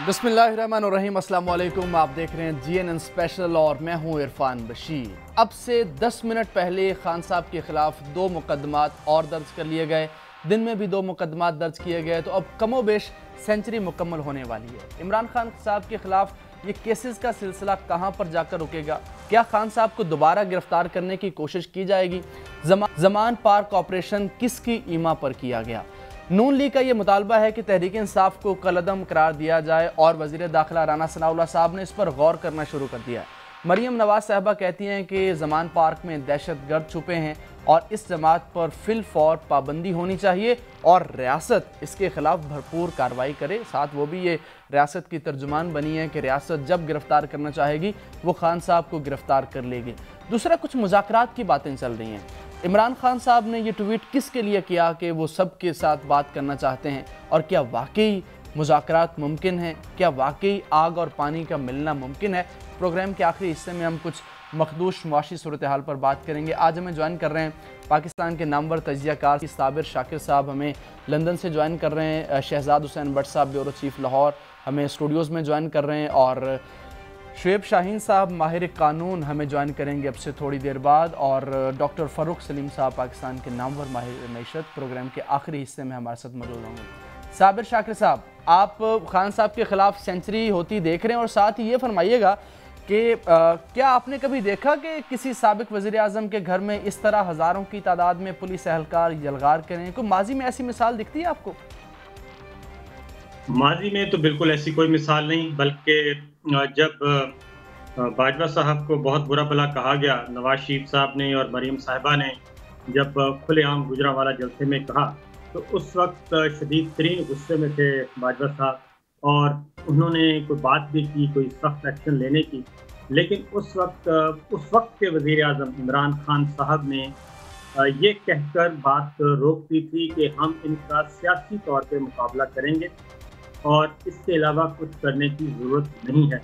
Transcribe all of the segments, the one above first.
बिस्मिल्लाहिर्रहमानिर्रहीम, अस्सलाम वालेकुम। आप देख रहे हैं GNN स्पेशल और मैं हूं इरफान बशीर। अब से 10 मिनट पहले खान साहब के खिलाफ 2 मुकदमात और दर्ज कर लिए गए। दिन में भी 2 मुकदमात दर्ज किए गए, तो अब कमोबेश सेंचुरी मुकम्मल होने वाली है। इमरान खान साहब के खिलाफ ये केसेस का सिलसिला कहां पर जाकर रुकेगा? क्या खान साहब को दोबारा गिरफ्तार करने की कोशिश की जाएगी? जमान पार्क ऑपरेशन किसकी ईमा पर किया गया? नून लीग का ये मुतालबा है कि तहरीक इंसाफ को कलअदम करार दिया जाए और वज़ीर दाखिला राना सनाउल्लाह साहब ने इस पर गौर करना शुरू कर दिया है। मरियम नवाज साहबा कहती हैं कि जमान पार्क में दहशतगर्द छुपे हैं और इस जमात पर फिल फौर पाबंदी होनी चाहिए और रियासत इसके खिलाफ भरपूर कार्रवाई करे। साथ वो भी ये रियासत की तर्जुमान बनी है कि रियासत जब गिरफ्तार करना चाहेगी वो खान साहब को गिरफ्तार कर लेगी। दूसरा, कुछ मुज़ाकरात की बातें चल रही हैं। इमरान खान साहब ने ये ट्वीट किसके लिए किया कि वो सबके साथ बात करना चाहते हैं, और क्या वाकई मुज़ाकरात मुमकिन हैं? क्या वाकई आग और पानी का मिलना मुमकिन है? प्रोग्राम के आखिरी हिस्से में हम कुछ मखदूश मुआशी सूरत हाल पर बात करेंगे। आज हमें ज्वाइन कर रहे हैं पाकिस्तान के नामवर तजियाकार साबिर शाकिर साहब, हमें लंदन से ज्वाइन कर रहे हैं। शहजाद हुसैन भट्ट साहब, ब्यूरो चीफ लाहौर, हमें स्टूडियोज़ में ज्वाइन कर रहे हैं। और शुएब शाहीन साहब माहिर कानून हमें ज्वाइन करेंगे अब से थोड़ी देर बाद। और डॉक्टर फ़ारूक सलीम साहब पाकिस्तान के नामवर माहिर मईशत प्रोग्राम के आखिरी हिस्से में हमारे साथ मौजूद होंगे। साबिर शाकिर साहब, आप खान साहब के ख़िलाफ़ सेंचुरी होती देख रहे हैं, और साथ ही ये फरमाइएगा कि क्या आपने कभी देखा कि किसी साबिक वज़ीर आज़म के घर में इस तरह हज़ारों की तादाद में पुलिस एहलकार यलगार करें? को माजी में ऐसी मिसाल दिखती है आपको? माजी में तो बिल्कुल ऐसी कोई मिसाल नहीं, बल्कि जब बाजवा साहब को बहुत बुरा भला कहा गया, नवाज शरीफ साहब ने और मरीम साहिबा ने जब खुलेआम गुजरांवाला जलसे में कहा, तो उस वक्त शदीद तरीन गुस्से में थे बाजवा साहब, और उन्होंने कोई बात भी की, कोई सख्त एक्शन लेने की। लेकिन उस वक्त के वज़ीर आज़म इमरान खान साहब ने ये कहकर बात रोक दी थी कि हम इनका सियासी तौर पे मुकाबला करेंगे और इसके अलावा कुछ करने की ज़रूरत नहीं है।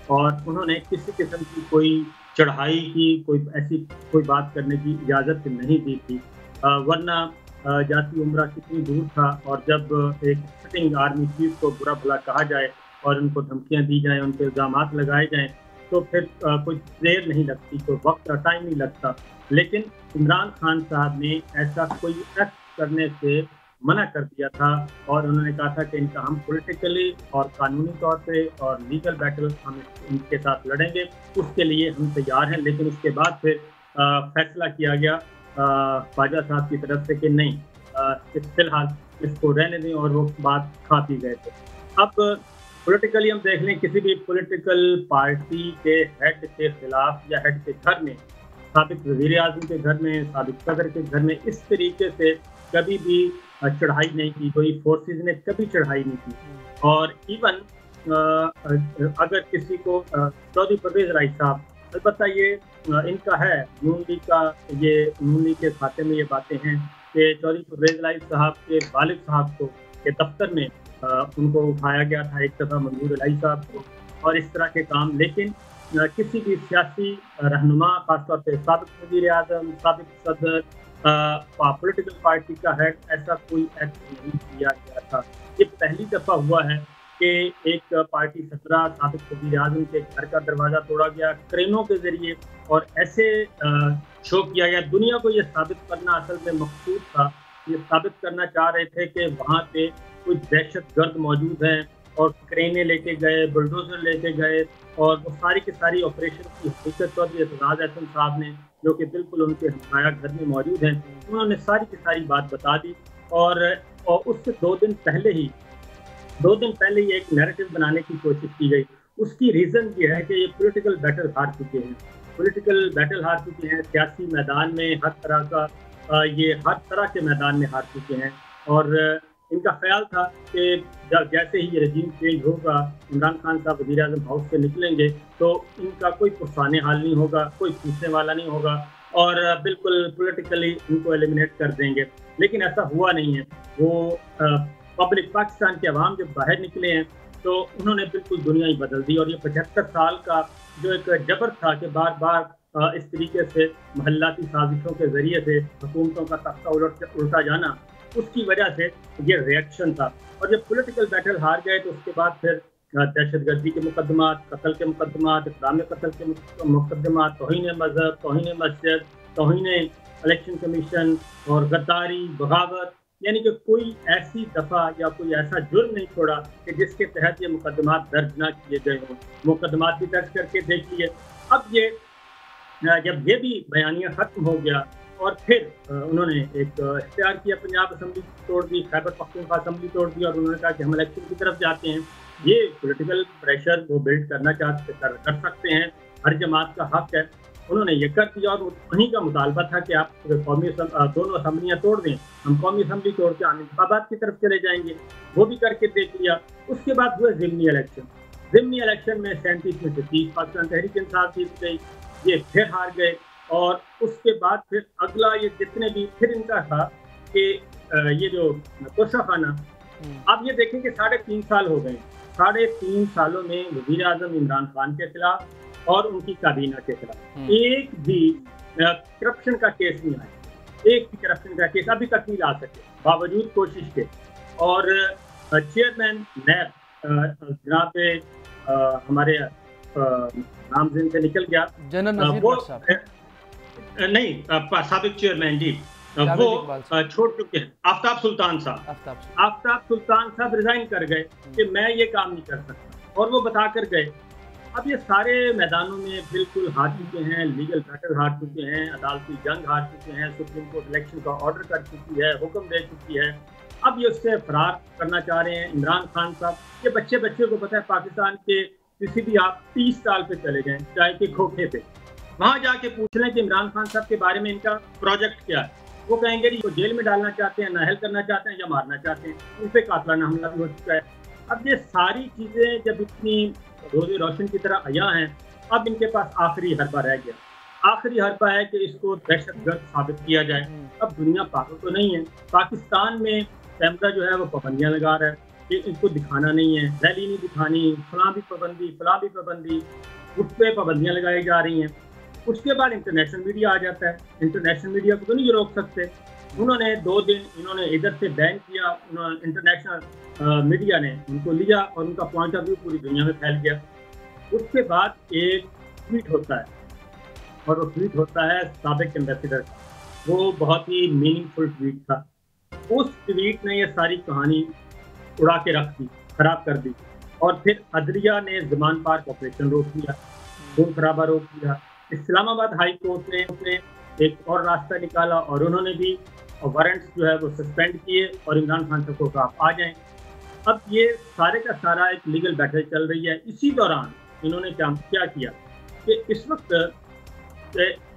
और उन्होंने किसी किस्म की कोई चढ़ाई की, कोई बात करने की इजाज़त नहीं दी थी, वरना जाती उम्रा कितनी दूर था। और जब एक सिटिंग आर्मी चीफ को बुरा भला कहा जाए और उनको धमकियाँ दी जाएँ, उन पर इल्ज़ामात लगाए जाएँ, तो फिर कोई देर नहीं लगती, कोई वक्त टाइम नहीं लगता। लेकिन इमरान खान साहब ने ऐसा कोई एक्ट करने से मना कर दिया था, और उन्होंने कहा था कि इनका हम पॉलिटिकली और कानूनी तौर पे और लीगल बैटल हम इनके साथ लड़ेंगे, उसके लिए हम तैयार हैं। लेकिन उसके बाद फिर फैसला किया गया बाजवा साहब की तरफ से कि नहीं, फिलहाल इसको रहने दें, और वो बात खा पी गए थे। अब पॉलिटिकली हम देख लें, किसी भी पॉलिटिकल पार्टी के हेड के खिलाफ या हेड के घर में, साबिक वज़ीर आज़म के घर में, साबिक सदर के घर में इस तरीके से कभी भी चढ़ाई नहीं की, कोई फोर्सेस ने कभी चढ़ाई नहीं की। और इवन अगर किसी को चौधरी परवेज़ इलाही साहब, अलबत्ता ये इनका है नून लीग का, ये नून लीग के खाते में ये बातें हैं कि चौधरी परवेज़ इलाही साहब के वालिद साहब को के दफ्तर में उनको उठाया गया था एक दफ़ा, मंजूर इलाही साहब को, और इस तरह के काम। लेकिन किसी भी सियासी रहनुमा, खासतौर पर साबिक वज़ीर आज़म, साबिक सदर, पॉलिटिकल पार्टी का हेड, ऐसा कोई एक्ट नहीं किया गया था। ये पहली दफ़ा हुआ है कि एक पार्टी सरबराह साबिक वज़ीर आज़म के घर का दरवाज़ा तोड़ा गया क्रेनों के ज़रिए, और ऐसे शो किया गया। दुनिया को ये साबित करना असल में मकसूद था, ये साबित करना चाह रहे थे कि वहाँ पे कुछ दहशतगर्द मौजूद हैं, और क्रेनें लेके गए, बुलडोजर लेके गए, और वो सारी की सारी ऑपरेशन की हकीकत चौधरी एतजाज़ अहसन साहब ने, जो कि बिल्कुल उनके हमसाया घर में मौजूद हैं, उन्होंने सारी की सारी बात बता दी। और उससे 2 दिन पहले ही एक नैरेटिव बनाने की कोशिश की गई। उसकी रीज़न ये है कि ये पॉलिटिकल बैटल हार चुके हैं, सियासी मैदान में हर तरह के मैदान में हार चुके हैं। और इनका ख्याल था कि जैसे ही ये रजीम चेंज होगा, इमरान खान साहब वज़ीर आज़म हाउस से निकलेंगे, तो इनका कोई पुरसाने हाल नहीं होगा, कोई पूछने वाला नहीं होगा, और बिल्कुल पॉलिटिकली इनको एलिमिनेट कर देंगे। लेकिन ऐसा हुआ नहीं है। वो पब्लिक, पाकिस्तान के अवाम जब बाहर निकले हैं, तो उन्होंने बिल्कुल दुनिया ही बदल दी। और ये 75 साल का जो एक जबर था कि बार बार इस तरीके से महल्लाती साजिशों के ज़रिए से हुकूमतों का तख्ता उल्टा जाना, उसकी वजह से ये रिएक्शन था। और जब पॉलिटिकल बैटल हार गए, तो उसके बाद फिर दहशतगर्दी के मुकदमात, कत्ल के मुकदमात, इक़राम कत्ल के मुकदमात, तौहीन मज़हब, तौहीन मस्जिद, तौहीन इलेक्शन कमीशन और गद्दारी, बगावत, यानी कि कोई ऐसी दफ़ा या कोई ऐसा जुर्म नहीं छोड़ा कि जिसके तहत ये मुकदमात दर्ज ना किए गए हों। मुकदमात भी दर्ज करके देख लिए। अब ये जब ये भी बयानिया ख़त्म हो गया और फिर उन्होंने एक इख्तियार किया, पंजाब असम्बली तोड़ दी, खैबर पख्तूनख्वा असम्बली तोड़ दी और उन्होंने कहा कि हम इलेक्शन की तरफ जाते हैं। ये पॉलिटिकल प्रेशर वो बिल्ड करना कर सकते हैं, हर जमात का हक है। उन्होंने ये कर दिया और उन्हीं का मुतालबा था कि आप दोनों असम्बलियाँ तोड़ दें, हम कौमी असम्बली तोड़ के आम इंतखाबात की तरफ चले जाएंगे। वो भी करके देख लिया। उसके बाद हुए ज़िमनी इलेक्शन। ज़िमनी इलेक्शन में 37 में से 30 पाकिस्तान तहरीक इंसाफ जीत गई, ये फिर हार गए। और उसके बाद फिर अगला ये जितने भी फिर इनका था कि ये जो तोशा खाना, अब ये देखें कि 3.5 साल हो गए। 3.5 सालों में वज़ीर आज़म इमरान खान के खिलाफ और उनकी काबीना के खिलाफ एक भी करप्शन का केस नहीं आया। एक भी करप्शन का केस अभी तक नहीं ला सके बावजूद कोशिश के। और चेयरमैन नैब जनाब हमारे नाम से निकल गया, वो नहीं साबिक चेयरमैन जी, वो छोड़ चुके हैं। आफ्ताब सुल्तान साहब रिजाइन कर गए कि मैं ये काम नहीं कर सकता, और वो बता कर गए। अब ये सारे मैदानों में बिल्कुल हार चुके हैं, लीगल बैटल हार चुके हैं, अदालती जंग हार चुके हैं, सुप्रीम कोर्ट इलेक्शन का ऑर्डर कर चुकी है, हुक्म दे चुकी है। अब ये उससे फरार करना चाह रहे हैं इमरान खान साहब। ये बच्चे को पता है, पाकिस्तान के किसी भी आप 30 साल पे चले जाएं, चाहे कि खोखे पे, वहाँ जाके पूछ लें कि इमरान खान साहब के बारे में इनका प्रोजेक्ट क्या है। वो कहेंगे जी वो जेल में डालना चाहते हैं, नाहल करना चाहते हैं या मारना चाहते हैं। उन पर कातलाना हमला भी हो चुका है। अब ये सारी चीज़ें जब इतनी रोज़े रोशन की तरह आया हैं, अब इनके पास आखिरी हरबा रह गया। आखिरी हरबा है कि इसको दहशतगर्द साबित किया जाए। अब दुनिया पागल तो नहीं है। पाकिस्तान में कैमरा जो है वो पाबंदियाँ लगा रहा है कि इनको दिखाना नहीं है, रैली नहीं दिखानी, फलां भी पाबंदी, उस पर पाबंदियाँ लगाई जा रही हैं। उसके बाद इंटरनेशनल मीडिया आ जाता है। इंटरनेशनल मीडिया को तो नहीं रोक सकते। उन्होंने 2 दिन इन्होंने इधर से बैन किया, इंटरनेशनल मीडिया ने उनको लिया और उनका पॉइंट ऑफ व्यू पूरी दुनिया में फैल गया। उसके बाद एक ट्वीट होता है, और वो ट्वीट होता है साबिक एम्बेसडर का। वो बहुत ही मीनिंगफुल ट्वीट था। उस ट्वीट ने ये सारी कहानी उड़ा के रख दी, खराब कर दी। और फिर अदलिया ने ज़मान पार्क ऑपरेशन रोक दिया, खून खराबा रोक दिया। इस्लामाबाद हाई कोर्ट ने एक और रास्ता निकाला और उन्होंने भी वारंट्स जो है वो सस्पेंड किए और इमरान खान साहब को कहा आप आ जाएं। अब ये सारे का सारा एक लीगल बैटल चल रही है। इसी दौरान इन्होंने क्या किया कि इस वक्त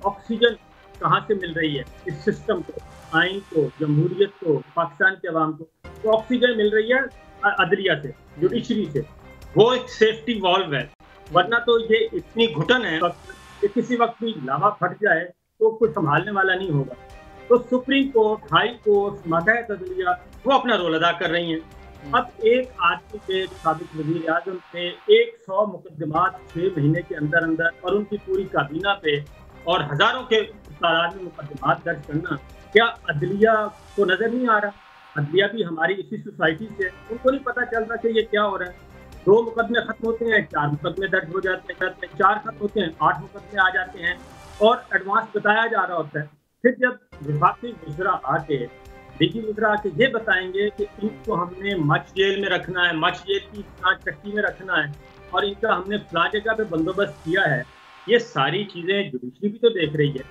ऑक्सीजन कहाँ से मिल रही है इस सिस्टम को, आइन को, जमहूरियत को, पाकिस्तान के अवाम को? तो ऑक्सीजन मिल रही है अदलिया से, जुडिशरी से। वो एक सेफ्टी वॉल्व है, वरना तो ये इतनी घुटन है कि किसी वक्त भी लावा फट जाए तो कुछ संभालने वाला नहीं होगा। तो सुप्रीम कोर्ट, हाई कोर्ट, मातहत अदलिया वो अपना रोल अदा कर रही हैं। अब एक आदमी पे, साबिक वज़ीर आज़म पे 100 मुकदमात 6 महीने के अंदर और उनकी पूरी काबीना पे और हज़ारों के तादाद में मुकदमात दर्ज करना, क्या अदलिया को नज़र नहीं आ रहा? अदलिया भी हमारी इसी सोसाइटी से, उनको नहीं पता चल रहा कि ये क्या हो रहा है। 2 मुकदमे खत्म होते हैं, 4 मुकदमे दर्ज हो जाते हैं, 4 खत्म होते हैं, 8 मुकदमे आ जाते हैं और एडवांस बताया जा रहा होता है। फिर जब विफाकी वज़रा आके, डीजी वज़रा आके ये बताएंगे कि इनको हमने मच जेल में रखना है, मच जेल की चक्की में रखना है और इनका हमने फला जगह पे बंदोबस्त किया है, ये सारी चीज़ें जुडिशरी भी तो देख रही है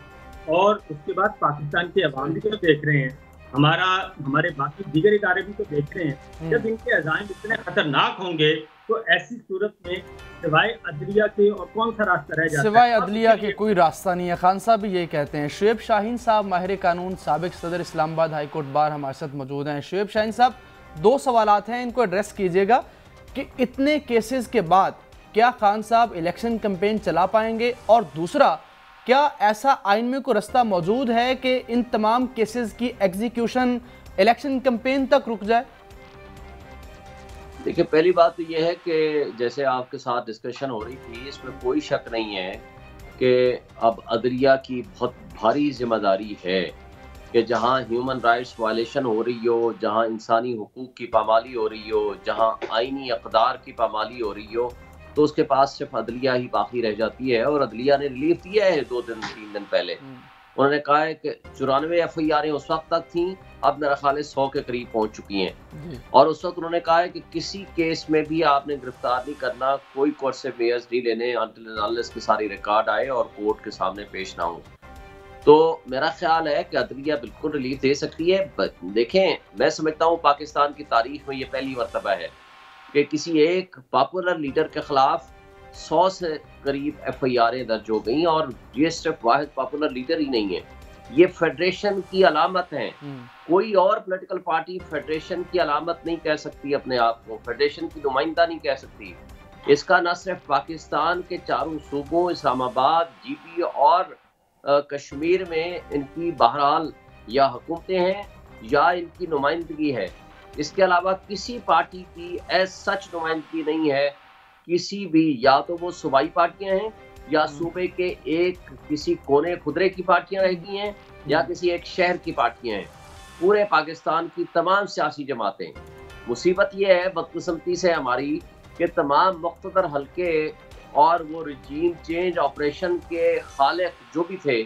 और उसके बाद पाकिस्तान के अवाम भी तो देख रहे हैं, हमारे बाकी दीगर इदारे भी तो देख रहे हैं। जब इनके अज़ाइम इतने खतरनाक होंगे तो ऐसी सूरत में सिवाय अदलिया के और कौन सा रास्ता रह जाता है? सिवाय अदलिया के कोई रास्ता नहीं है। खान साहब भी यही कहते हैं। शुएब शाहीन साहब, माहिर कानून, साबिक सदर इस्लामाबाद हाई कोर्ट बार, हमारे साथ मौजूद हैं। शुएब शाहीन साहब, 2 सवालात हैं, इनको एड्रेस कीजिएगा कि इतने केसेस के बाद क्या खान साहब इलेक्शन कैंपेन चला पाएंगे, और दूसरा, क्या ऐसा आइन में कोई रास्ता मौजूद है कि इन तमाम केसेस की एग्जीक्यूशन इलेक्शन कैंपेन तक रुक जाए? देखिए, पहली बात तो ये है कि जैसे आपके साथ डिस्कशन हो रही थी, इसमें कोई शक नहीं है कि अब अदलिया की बहुत भारी जिम्मेदारी है कि जहाँ ह्यूमन राइट्स वायलेशन हो रही हो, जहाँ इंसानी हुकूक की पामाली हो रही हो, जहाँ आइनी अक़दार की पामाली हो रही हो, तो उसके पास सिर्फ अदलिया ही बाकी रह जाती है। और अदलिया ने रिलीफ दिया है 2-3 दिन पहले। उन्होंने कहा है कि 94 FIR उस वक्त तक थी, अब मेरा ख्याल है 100 के करीब पहुंच चुकी हैं। और उस वक्त उन्होंने कहा है कि किसी केस में भी आपने गिरफ्तार नहीं करना, कोई कोर्ट से मेयर्स नहीं लेने अनटिल अनलेस की सारी रिकॉर्ड आए और कोर्ट के सामने पेश ना हो। तो मेरा ख्याल है कि अदलिया बिल्कुल रिलीफ दे सकती है। देखें, मैं समझता हूँ पाकिस्तान की तारीख में ये पहली मरतबा है कि किसी एक पॉपुलर लीडर के खिलाफ 100 से करीब FIR दर्ज हो गई, और ये सिर्फ वाहिद पॉपुलर लीडर ही नहीं है, ये फेडरेशन की अलामत है। कोई और पॉलिटिकल पार्टी फेडरेशन की अलामत नहीं कह सकती अपने आप को, फेडरेशन की नुमाइंदा नहीं कह सकती। इसका न सिर्फ पाकिस्तान के चारों सूबों इस्लामाबाद, GP और कश्मीर में इनकी बहरहाल या हुकूमतें हैं या इनकी नुमाइंदगी है, इसके अलावा किसी पार्टी की एज सच नुमाइंदगी नहीं है किसी भी, या तो वो सूबाई पार्टियां हैं या सूबे के एक किसी कोने खुदरे की पार्टियां रह गई हैं या किसी एक शहर की पार्टियां हैं। पूरे पाकिस्तान की तमाम सियासी जमातें। मुसीबत ये है बदकिस्मती से हमारी कि तमाम मुख्तदर हल्के और वो रजीम चेंज ऑपरेशन के खालिक जो भी थे,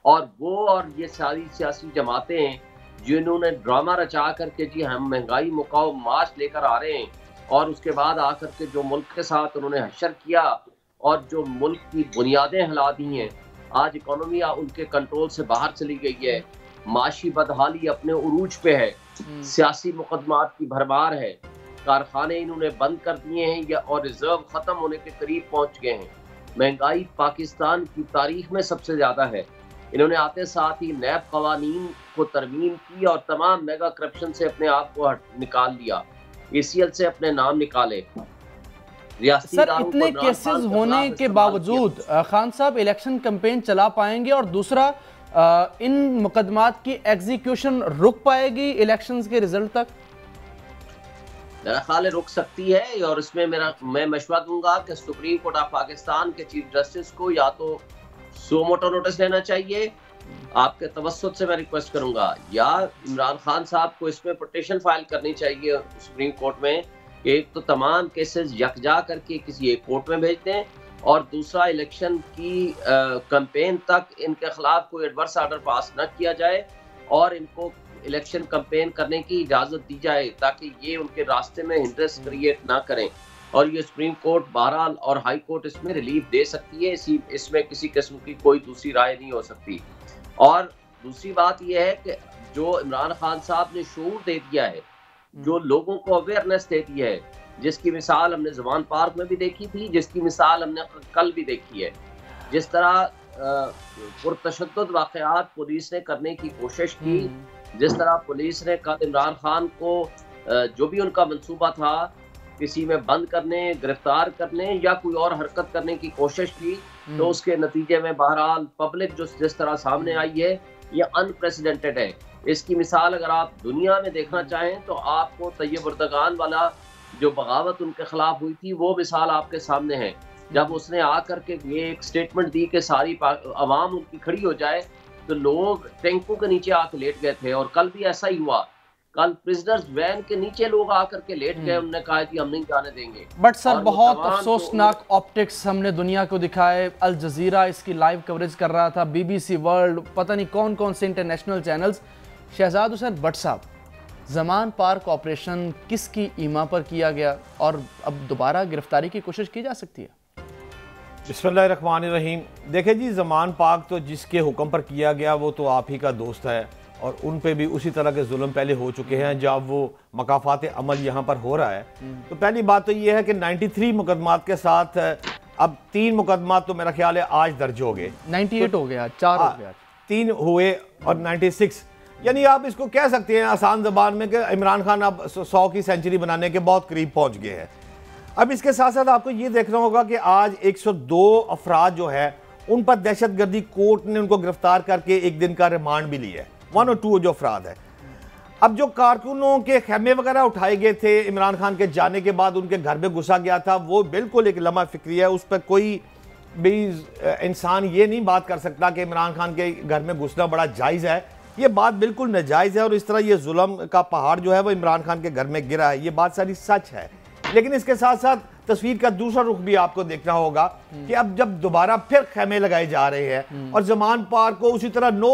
और वो और ये सारी सियासी जमातें जिन्होंने ड्रामा रचा करके जी हम महंगाई मुकाओ मार्च लेकर आ रहे हैं, और उसके बाद आकर के जो मुल्क के साथ उन्होंने हशर किया और जो मुल्क की बुनियादें हिला दी हैं, आज इकोनॉमी उनके कंट्रोल से बाहर चली गई है, माशी बदहाली अपने उरूज पे है, सियासी मुकदमात की भरमार है, कारखाने इन्होंने बंद कर दिए हैं या और रिजर्व खत्म होने के करीब पहुंच गए हैं। महंगाई पाकिस्तान की तारीख में सबसे ज्यादा है। इन्होंने आते साथ ही नैब कवानीन को तरमीम की और तमाम मेगा करप्शन से अपने आप को निकाल लिया, ACL से अपने नाम निकाले। सर, इतने केसेस होने के बावजूद खान साहब इलेक्शन कैंपेन चला पाएंगे? और दूसरा, इन मुकदमात की एग्जीक्यूशन रुक पाएगी इलेक्शंस के रिजल्ट तक? मेरा ख्याल है रुक सकती है, और इसमें मैं मशवरा दूंगा कि सुप्रीम कोर्ट ऑफ पाकिस्तान के चीफ जस्टिस को या तो सो मोटो नोटिस लेना चाहिए, आपके तवस्सुत से मैं रिक्वेस्ट करूंगा, या इमरान खान साहब को इसमें पिटीशन फाइल करनी चाहिए सुप्रीम कोर्ट में कि एक तो तमाम केसेस यकजा करके किसी एक कोर्ट में भेज दें, और दूसरा इलेक्शन की कैंपेन तक इनके खिलाफ कोई एडवर्स ऑर्डर पास न किया जाए और इनको इलेक्शन कैंपेन करने की इजाज़त दी जाए ताकि ये उनके रास्ते में हिंड्रेंस क्रिएट ना करें। और ये सुप्रीम कोर्ट, बहरहाल और हाई कोर्ट इसमें रिलीफ दे सकती है, इसमें किसी किस्म की कोई दूसरी राय नहीं हो सकती। और दूसरी बात यह है कि जो इमरान खान साहब ने शऊर दे दिया है, जो लोगों को अवेयरनेस दे दी है, जिसकी मिसाल हमने जवान पार्क में भी देखी थी, जिसकी मिसाल हमने कल भी देखी है, जिस तरह पुरतशद्दुद वाक़यात पुलिस ने करने की कोशिश की, जिस तरह पुलिस ने कल इमरान खान को जो भी उनका मंसूबा था किसी में बंद करने, गिरफ्तार करने या कोई और हरकत करने की कोशिश की, तो उसके नतीजे में बहरहाल पब्लिक जो जिस तरह सामने आई है ये अनप्रेसिडेंटेड है। इसकी मिसाल अगर आप दुनिया में देखना चाहें तो आपको तैयब उर्दगान वाला जो बगावत उनके खिलाफ हुई थी वो मिसाल आपके सामने है। जब उसने आकर के ये एक स्टेटमेंट दी कि सारी आवाम उनकी खड़ी हो जाए तो लोग टैंकों के नीचे आकर लेट गए थे, और कल भी ऐसा ही हुआ। कल प्रिजनर्स वैन के नीचे लोग आकर के लेट गए, उन्होंने कहा कि हम नहीं जाने देंगे। बट सर, बहुत अफसोसनाक ऑप्टिक्स हमने दुनिया को दिखाए। अल जजीरा इसकी लाइव कवरेज कर रहा था, BBC वर्ल्ड, पता नहीं कौन कौन से इंटरनेशनल चैनल्स। शहजाद हुसैन भट्ट साहब, जमान पार्क ऑपरेशन किसकी ईमा पर किया गया और अब दोबारा गिरफ्तारी की कोशिश की जा सकती है? बिस्मिल्लाहिर्रहमानिर्रहीम। देखिए जी, जमान पार्क तो जिसके हुक्म पर किया गया वो तो आप ही का दोस्त है, और उन पे भी उसी तरह के जुल्म पहले हो चुके हैं जब वो मकाफात अमल यहाँ पर हो रहा है। तो पहली बात तो ये है कि 93 मुकदमात के साथ अब 3 मुकदमात तो मेरा ख्याल है आज दर्ज हो गए। 98 हो गया, 4 हो गया, 3 हुए और 96, यानी आप इसको कह सकते हैं आसान ज़बान में कि इमरान खान अब 100 की सेंचुरी बनाने के बहुत करीब पहुँच गए हैं। अब इसके साथ साथ आपको ये देखना होगा कि आज 102 अफराद जो है उन पर दहशतगर्दी कोर्ट ने उनको गिरफ्तार करके 1 दिन का रिमांड भी लिया है। 1 और 2 जो अफराद है। अब जो कारकुनों के खेमे वगैरह उठाए गए थे इमरान खान के जाने के बाद, उनके घर में घुसा गया था, वो बिल्कुल एक लम्हा फिक्री है। उस पर कोई भी इंसान ये नहीं बात कर सकता कि इमरान खान के घर में घुसना बड़ा जायज़ है, ये बात बिल्कुल नाजायज़ है और इस तरह ये जुल्म का पहाड़ जो है वो इमरान खान के घर में गिरा है, ये बात सारी सच है। लेकिन इसके साथ साथ तस्वीर का दूसरा रुख भी आपको देखना होगा कि अब जब दोबारा फिर खेमे लगाए जा रहे हैं और जमान पार्क को उसी तरह नो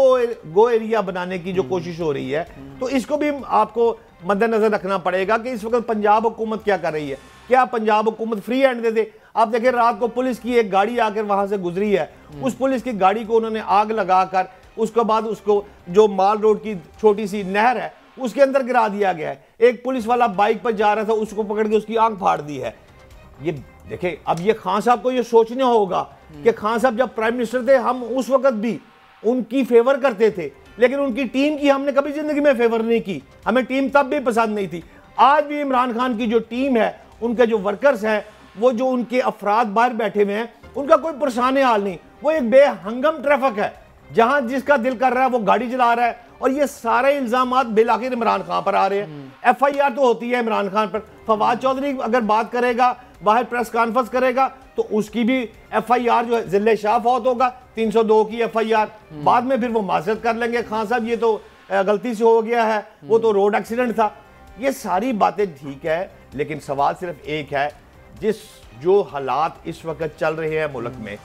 गो एरिया बनाने की जो कोशिश हो रही है, तो इसको भी आपको मद्देनजर रखना पड़ेगा कि इस वक्त पंजाब हुकूमत क्या कर रही है। क्या पंजाब हुकूमत फ्री हैंड दे दे? आप देखें रात को पुलिस की एक गाड़ी आकर वहां से गुजरी है, उस पुलिस की गाड़ी को उन्होंने आग लगाकर उसके बाद उसको जो माल रोड की छोटी सी नहर है उसके अंदर गिरा दिया गया है। एक पुलिस वाला बाइक पर जा रहा था, उसको पकड़ के उसकी आंख फाड़ दी है। ये देखें, अब ये खान साहब को ये सोचना होगा कि खान साहब जब प्राइम मिनिस्टर थे हम उस वक्त भी उनकी फेवर करते थे, लेकिन उनकी टीम की हमने कभी जिंदगी में फेवर नहीं की, हमें टीम तब भी पसंद नहीं थी। आज भी इमरान खान की जो टीम है, उनके जो वर्कर्स हैं, वो जो उनके अफराद बाहर बैठे हुए हैं, उनका कोई परेशान हाल नहीं। वो एक बेहंगम ट्रैफिक है, जहां जिसका दिल कर रहा है वो गाड़ी चला रहा है और ये सारे इल्जामात बिलाखिर इमरान खान पर आ रहे हैं। FIR तो होती है इमरान खान पर। फवाद चौधरी अगर बात करेगा, बाहर प्रेस कॉन्फ्रेंस करेगा, तो उसकी भी FIR जो है, जिले शाह फौत होगा 302 की FIR, बाद में फिर वो माजरत कर लेंगे, खान साहब ये तो गलती से हो गया है, वो तो रोड एक्सीडेंट था। ये सारी बातें ठीक है, लेकिन सवाल सिर्फ एक है, जो हालात इस वक्त चल रहे हैं मुल्क में,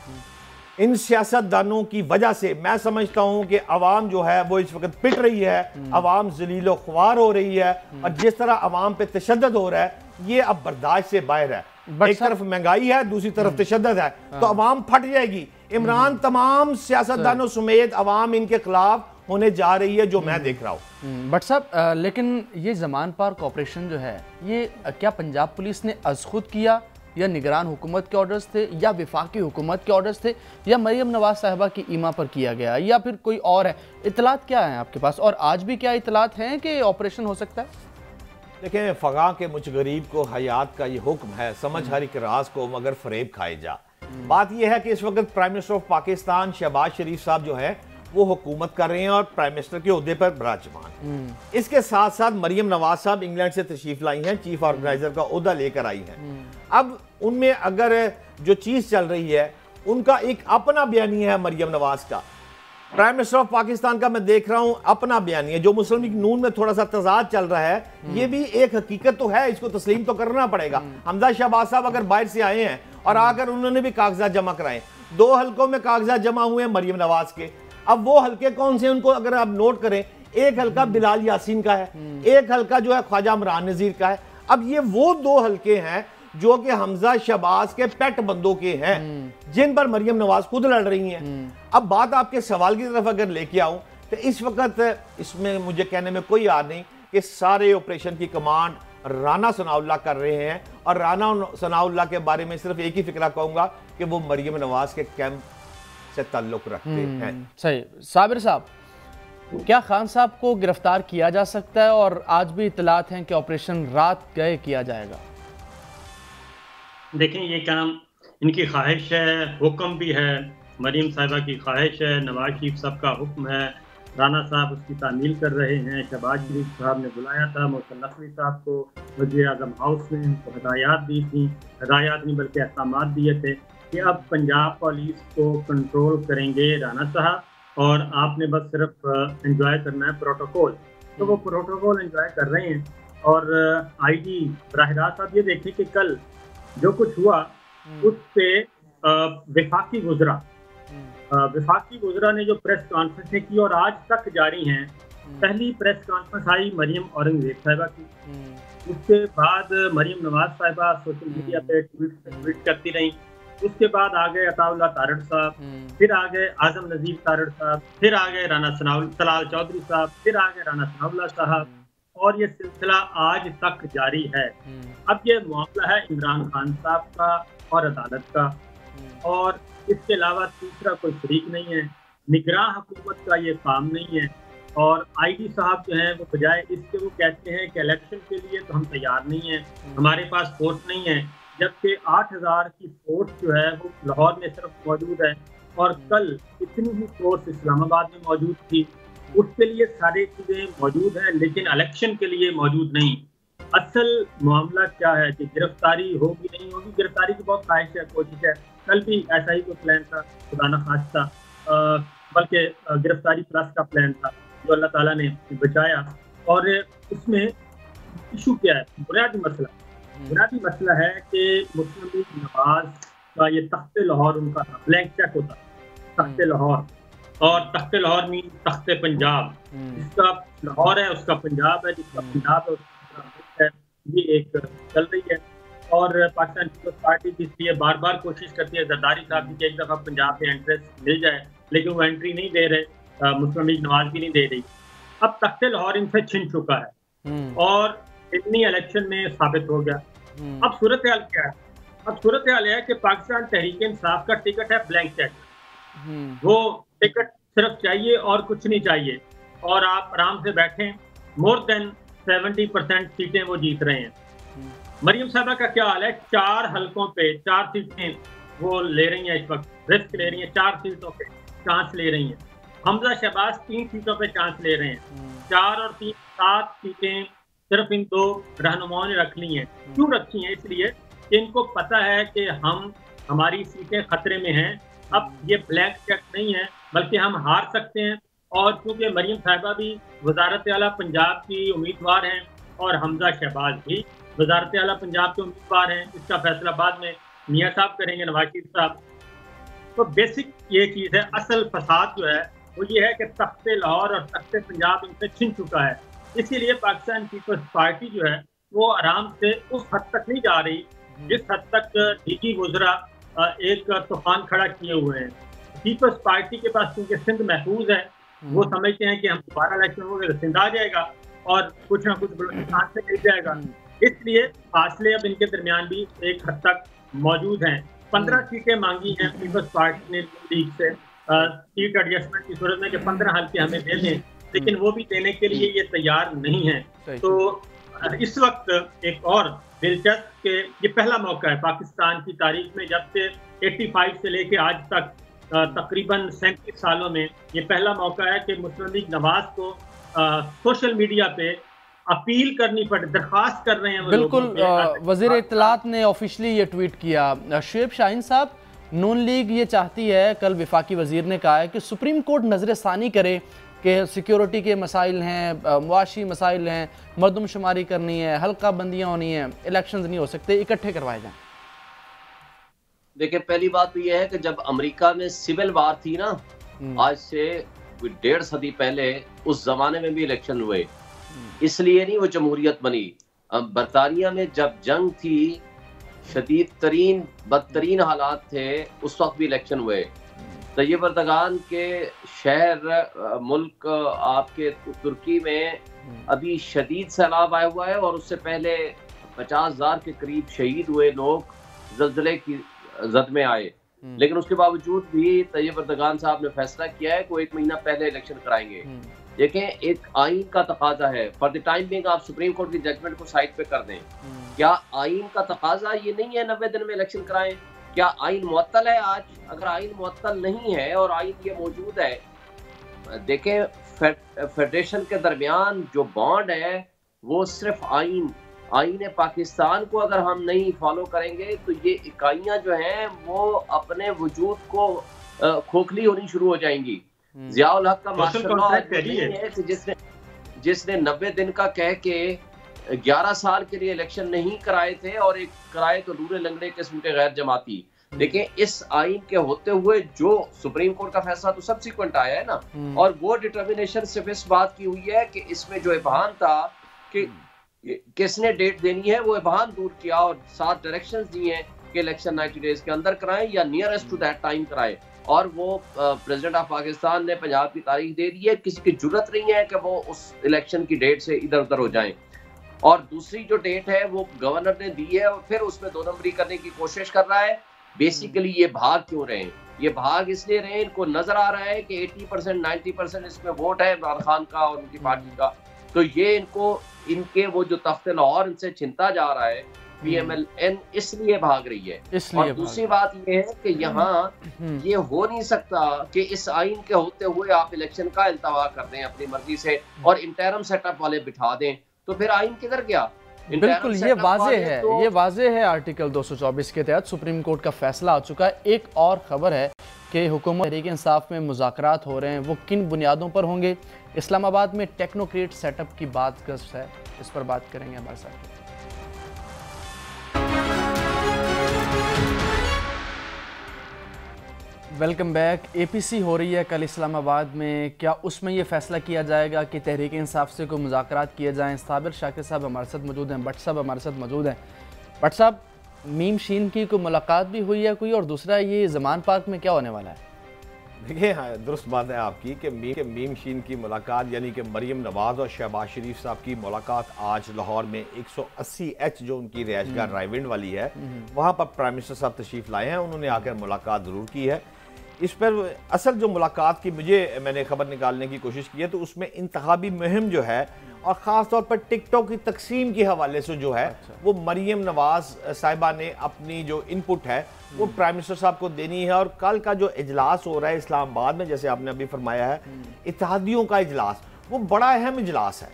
इन सियासतदानों की वजह से मैं समझता हूं कि अवाम जो है वो इस वक्त पिट रही है, अवाम जलीलो ख्वार हो रही है और जिस तरह अवाम पे तशद्दुद हो रहा है ये अब बर्दाश्त से बाहर है। एक तरफ महंगाई है, दूसरी तरफ तशद्दुद है, तो अवाम फट जाएगी। इमरान तमाम सियासतदानों समेत अवाम इनके खिलाफ होने जा रही है, जो मैं देख रहा हूँ। बट साहब, लेकिन ये जमान पार्क ऑपरेशन जो है, ये क्या पंजाब पुलिस ने अज खुद किया, या निगरान हुकूमत के ऑर्डर्स थे, या विफाकी हुकूमत के ऑर्डर्स थे, या मरियम नवाज साहिबा की ईमा पर किया गया, या फिर कोई और है? इतलात क्या है आपके पास, और आज भी क्या इतलात हैं कि ऑपरेशन हो सकता है? देखें, फगा के मुझ गरीब को हयात का ये हुक्म है, समझ हर एक राज को मगर फरेब खाए जा। बात यह है कि इस वक्त prime minister of Pakistan Shahbaz Sharif साहब जो है वो हुकूमत कर रहे हैं और प्राइम मिनिस्टर के ओहदे पर विराजमान। इसके साथ साथ मरियम नवाज साहब इंग्लैंड से तशरीफ लाई हैं, चीफ ऑर्गेनाइजर का ओहदा लेकर आई हैं। अब उनमें अगर जो चीज चल रही है, उनका एक अपना बयानिया है मरियम नवाज का, प्राइम मिनिस्टर ऑफ पाकिस्तान का मैं देख रहा हूं अपना बयानिया, जो मुस्लिम लीग नून में थोड़ा सा तजाद चल रहा है, ये भी एक हकीकत तो है, इसको तस्लीम तो करना पड़ेगा। हमजा शहबाज साहब अगर बाहर से आए हैं और आकर उन्होंने भी कागजात जमा कराए, 2 हलकों में कागजात जमा हुए हैं मरियम नवाज के। अब वो हल्के कौन से उनको अगर आप नोट करें, एक हल्का बिलाल यासीन का है, एक हल्का जो है ख्वाजा इमरान नजीर का है। अब ये वो 2 हल्के हैं जो कि हमजा शहबाज के पेट बंदों के हैं, जिन पर मरियम नवाज खुद लड़ रही हैं। अब बात आपके सवाल की तरफ अगर लेके आऊं, तो इस वक्त इसमें मुझे कहने में कोई याद नहीं कि सारे ऑपरेशन की कमांड राना सनाउल्लाह कर रहे हैं, और राना सनाउल्लाह के बारे में सिर्फ एक ही फिक्रा कहूंगा कि वो मरियम नवाज के कैंप से ताल्लुक रखते हैं। सही। साबिर साहब, क्या खान साहब को गिरफ्तार किया जा सकता है, और आज भी इतलात हैं कि ऑपरेशन रात गए किया जाएगा? देखें, ये काम इनकी ख्वाहिश है, हुक्म भी है, मरीम साहिबा की ख्वाहिश है, नवाज शरीफ साहब का हुक्म है, राना साहब उसकी तामील कर रहे हैं। शहबाज शरीफ साहब ने बुलाया था मोहसिन नकवी साहब को वज़ीर आज़म हाउस में, उनको हिदायत दी थी, हिदायत नहीं बल्कि अहकामात दिए थे कि अब पंजाब पुलिस को कंट्रोल करेंगे राना साहब, और आपने बस सिर्फ एंजॉय करना है प्रोटोकॉल। तो वो प्रोटोकॉल एंजॉय कर रहे हैं। और IG बराह रास्त आप ये देखें कि कल जो कुछ हुआ उस पे विफाकी गुजरा ने जो प्रेस कॉन्फ्रेंस की और आज तक जारी हैं। पहली प्रेस कॉन्फ्रेंस आई मरियम औरंगजेब साहिबा की, उसके बाद मरियम नवाज साहिबा सोशल मीडिया पे ट्वीट करती रही, उसके बाद आ गए अताउल्लाह तारड़ साहब, फिर आ गए आजम नजीर तारड़ साहब, फिर आ गए राना सलाल चौधरी साहब, फिर आ गए राना सनाउल्लाह साहब, और ये सिलसिला आज तक जारी है। अब ये मामला है इमरान खान साहब का और अदालत का, और इसके अलावा तीसरा कोई शरीक नहीं है। निगरान हुकूमत का ये काम नहीं है। और IG साहब जो हैं वो बजाय इसके वो कहते हैं कि इलेक्शन के लिए तो हम तैयार नहीं हैं, हमारे पास फोर्स नहीं है, जबकि 8000 की फोर्स जो है वो लाहौर में सिर्फ मौजूद है, और कल इतनी ही फोर्स इस्लामाबाद में मौजूद थी। उसके लिए सारी चीज़ें मौजूद हैं, लेकिन इलेक्शन के लिए मौजूद नहीं। असल मामला क्या है कि गिरफ्तारी होगी नहीं होगी, गिरफ्तारी की बहुत ख्वाहिश है, कोशिश है। कल भी ऐसा ही कोई प्लान था, खुदा न खास्ता, बल्कि गिरफ्तारी प्लस का प्लान था, जो अल्लाह ताला ने बचाया। और उसमें इशू क्या है, बुनियादी मसला है कि मुस्लिम लीग नवाज का ये तख्ते लाहौर उनका ब्लैंक चेक होता है, तख्ते लाहौर, और तख्ते लाहौर मीन तख्ते पंजाब, जिसका लाहौर है उसका पंजाब है, जिसका पंजाब है उसका है, ये एक चल रही है। और पाकिस्तान पीपल्स पार्टी इसलिए बार बार कोशिश करती है जरदारी साहब की कि एक दफ़ा पंजाब में एंट्रेंस मिल जाए, लेकिन वो एंट्री नहीं दे रहे, मुस्लिम लीग नवाज भी नहीं दे रही। अब तख्ते लाहौर इनसे छिन चुका है और इतनी इलेक्शन में साबित हो गया। अब सूरत हाल क्या है? अब सूरत हाल है कि पाकिस्तान तहरीक इंसाफ का टिकट है ब्लैंक चेक, वो टिकट सिर्फ चाहिए और कुछ नहीं चाहिए, और आप आराम से बैठें। मोर देन 70% सीटें वो जीत रहे हैं। मरियम साहबा का क्या हाल है? 4 हलकों पे 4 सीटें वो ले रही हैं, इस वक्त रिस्क ले रही हैं, 4 सीटों पे चांस ले रही हैं। हमजा शहबाज 3 सीटों पे चांस ले रहे हैं। 4 और 3 7 सीटें सिर्फ इन 2 रहनुमाओं ने रख ली हैं। क्यों रखी हैं? इसलिए कि इनको पता है कि हमारी सीटें खतरे में हैं। अब ये ब्लैंक चेक नहीं है, बल्कि हम हार सकते हैं। और क्योंकि मरियम साहिबा भी वजारत आला पंजाब की उम्मीदवार हैं और हमजा शहबाज भी वजारत आला पंजाब के उम्मीदवार हैं, इसका फैसला बाद में मियाँ साहब करेंगे, नवाज शरीफ साहब। तो बेसिक ये चीज़ है, असल फसाद जो है वो ये है कि तख्ते लाहौर और तख्ते पंजाब इनसे छिन चुका है। इसीलिए पाकिस्तान पीपल्स पार्टी जो है वो आराम से उस हद तक नहीं जा रही जिस हद तक डीजी वुज़रा एक तूफान खड़ा किए हुए हैं। पीपल्स पार्टी के पास क्योंकि सिंध महफूज है, वो समझते हैं कि हम दोबारा इलेक्शन हो गए तो सिंध आ जाएगा और कुछ ना कुछ बलूचिस्तान से मिल जाएगा। इसलिए फासले अब इनके दरमियान भी एक हद तक मौजूद हैं। 15 सीटें मांगी हैं पीपल्स पार्टी ने लीग से, सीट एडजस्टमेंट की सूरत में कि 15 हल्के हमें दे दें, लेकिन वो भी देने के लिए ये तैयार नहीं है। तो इस वक्त एक और दिलचस्प के ये पहला मौका है पाकिस्तान की तारीख में, जब से 85 से लेके आज तक तकरीबन 37 सालों में ये पहला मौका है कि मुस्लिम लीग नवाज को सोशल मीडिया पे अपील करनी पड़े, दरख्वास्त कर रहे हैं। बिल्कुल, वज़ीर इत्तलात ने ऑफिशियली ये ट्वीट किया। शुएब शाहीन साहब, नून लीग ये चाहती है, कल वफाकी वज़ीर ने कहा है कि सुप्रीम कोर्ट नज़रसानी करे कि सिक्योरिटी के मसाइल हैं, मुआशी मसाइल हैं, मरदमशुमारी करनी है, हल्का बंदियाँ होनी है, इलेक्शंस नहीं हो सकते, इकट्ठे करवाए जाएँ। देखिए, पहली बात तो यह है कि जब अमेरिका में सिविल वार थी ना, आज से 1.5 सदी पहले, उस जमाने में भी इलेक्शन हुए, इसलिए नहीं वो जमहूरियत बनी। अब बरतानिया में जब जंग थी, शदीद तरीन बदतरीन हालात थे, उस वक्त भी इलेक्शन हुए। तैयब अर्दगान के शहर मुल्क आपके तुर्की में अभी शदीद सैलाब आया हुआ है और उससे पहले 50,000 के करीब शहीद हुए लोग ज़ल्ज़ले की जद में आए। लेकिन उसके बावजूद भी तैयब अर्दगान साहब ने फैसला किया है कि वो 1 महीना पहले इलेक्शन कराएंगे। देखें, एक आइन का तकाजा है, फॉर द टाइम बिंग आप सुप्रीम कोर्ट की जजमेंट को साइड पे कर दें। क्या आइन का तकाजा ये नहीं है 90 दिन में इलेक्शन कराएं? क्या आइन मुअत्तल है आज? अगर आइन मुअत्तल नहीं है और आइन ये मौजूद है, देखें फेडरेशन के दरमियान जो बॉन्ड है वो सिर्फ आइन पाकिस्तान को अगर हम नहीं फॉलो करेंगे तो ये इकाइयां जो हैं वो अपने वजूद को खोखली होनी शुरू हो जाएंगी। ज़ियाउल हक का माशाअल्लाह है कि जिसने 90 दिन का कह के 11 साल के लिए इलेक्शन नहीं कराए थे और एक कराए तो लूरे लंगड़े किस्म के गैर जमाती। देखिए, इस आइन के होते हुए जो सुप्रीम कोर्ट का फैसला तो सब्सिक्वेंट आया है ना, और वो डिटर्मिनेशन सिर्फ इस बात की हुई है कि इसमें जो इबहाम था कि किसने डेट देनी है, वो इबहाम दूर किया और 7 डायरेक्शंस दी हैं कि इलेक्शन 90 डेज के अंदर कराएं या नियरेस्ट टू दैट टाइम कराएं। और वो प्रेसिडेंट ऑफ पाकिस्तान ने पंजाब की तारीख दे दी है, किसी की जरूरत नहीं है कि वो उस इलेक्शन की डेट से इधर उधर हो जाएं। और दूसरी जो डेट है वो गवर्नर ने दी है और फिर उसमें 2 नंबरी करने की कोशिश कर रहा है। बेसिकली ये भाग क्यों रहे हैं? ये भाग इसलिए रहे, इनको नजर आ रहा है कि 80% 90% इसमें वोट है इमरान खान का और उनकी पार्टी का, तो ये इनके वो जो तख्ते लाहौर इनसे छिनता जा रहा है, PMLN इसलिए भाग रही है। और दूसरी बात ये है कि यहाँ ये हो नहीं सकता कि इस आइन के होते हुए आप इलेक्शन का इल्तवा कर दें अपनी मर्जी से और इंटरम सेटअप वाले बिठा दें, तो फिर आइन किधर गया? बिल्कुल, ये वाज़े है आर्टिकल 224 के तहत सुप्रीम कोर्ट का फैसला आ चुका है। एक और ख़बर है कि हुकूमत तहरीक इंसाफ में मुज़ाकरात हो रहे हैं, वो किन बुनियादों पर होंगे, इस्लामाबाद में टेक्नोक्रेट सेटअप की बात गश्त है, इस पर बात करेंगे हमारे साथ। Welcome back. एपीसी हो रही है कल इस्लामाबाद में, क्या उसमें ये फैसला किया जाएगा कि तहरीक इंसाफ से कोई मुज़ाकरात किए जाएं? साबिर शाकिर साहब हमारे साथ मौजूद हैं, भट्ट साहब हमारे साथ मौजूद हैं। भट्ट साहब, मीम शीन की कोई मुलाकात भी हुई है कोई, और दूसरा ये ज़मान पार्क में क्या होने वाला है? देखिए, हाँ, दुरुस्त बात है आपकी कि मीम शीन की मुलाकात यानी कि मरीम नवाज़ और शहबाज शरीफ साहब की मुलाकात आज लाहौर में 180H जो उनकी रिहाइशगाह रायविंड वाली है, वहाँ पर प्राइम मिनिस्टर साहब तशरीफ़ लाए हैं। उन्होंने आकर मुलाकात ज़रूर की है। इस पर असल जो मुलाकात की मैंने खबर निकालने की कोशिश की है, तो उसमें इंतखाबी मुहिम जो है और ख़ास तौर पर टिकटॉक की तकसीम के हवाले से जो है वो मरीम नवाज साहिबा ने अपनी जो इनपुट है वो प्राइम मिनिस्टर साहब को देनी है। और कल का जो इजलास हो रहा है इस्लामाबाद में, जैसे आपने अभी फरमाया है, इत्तेहादियों का इजलास, वो बड़ा अहम इजलास है।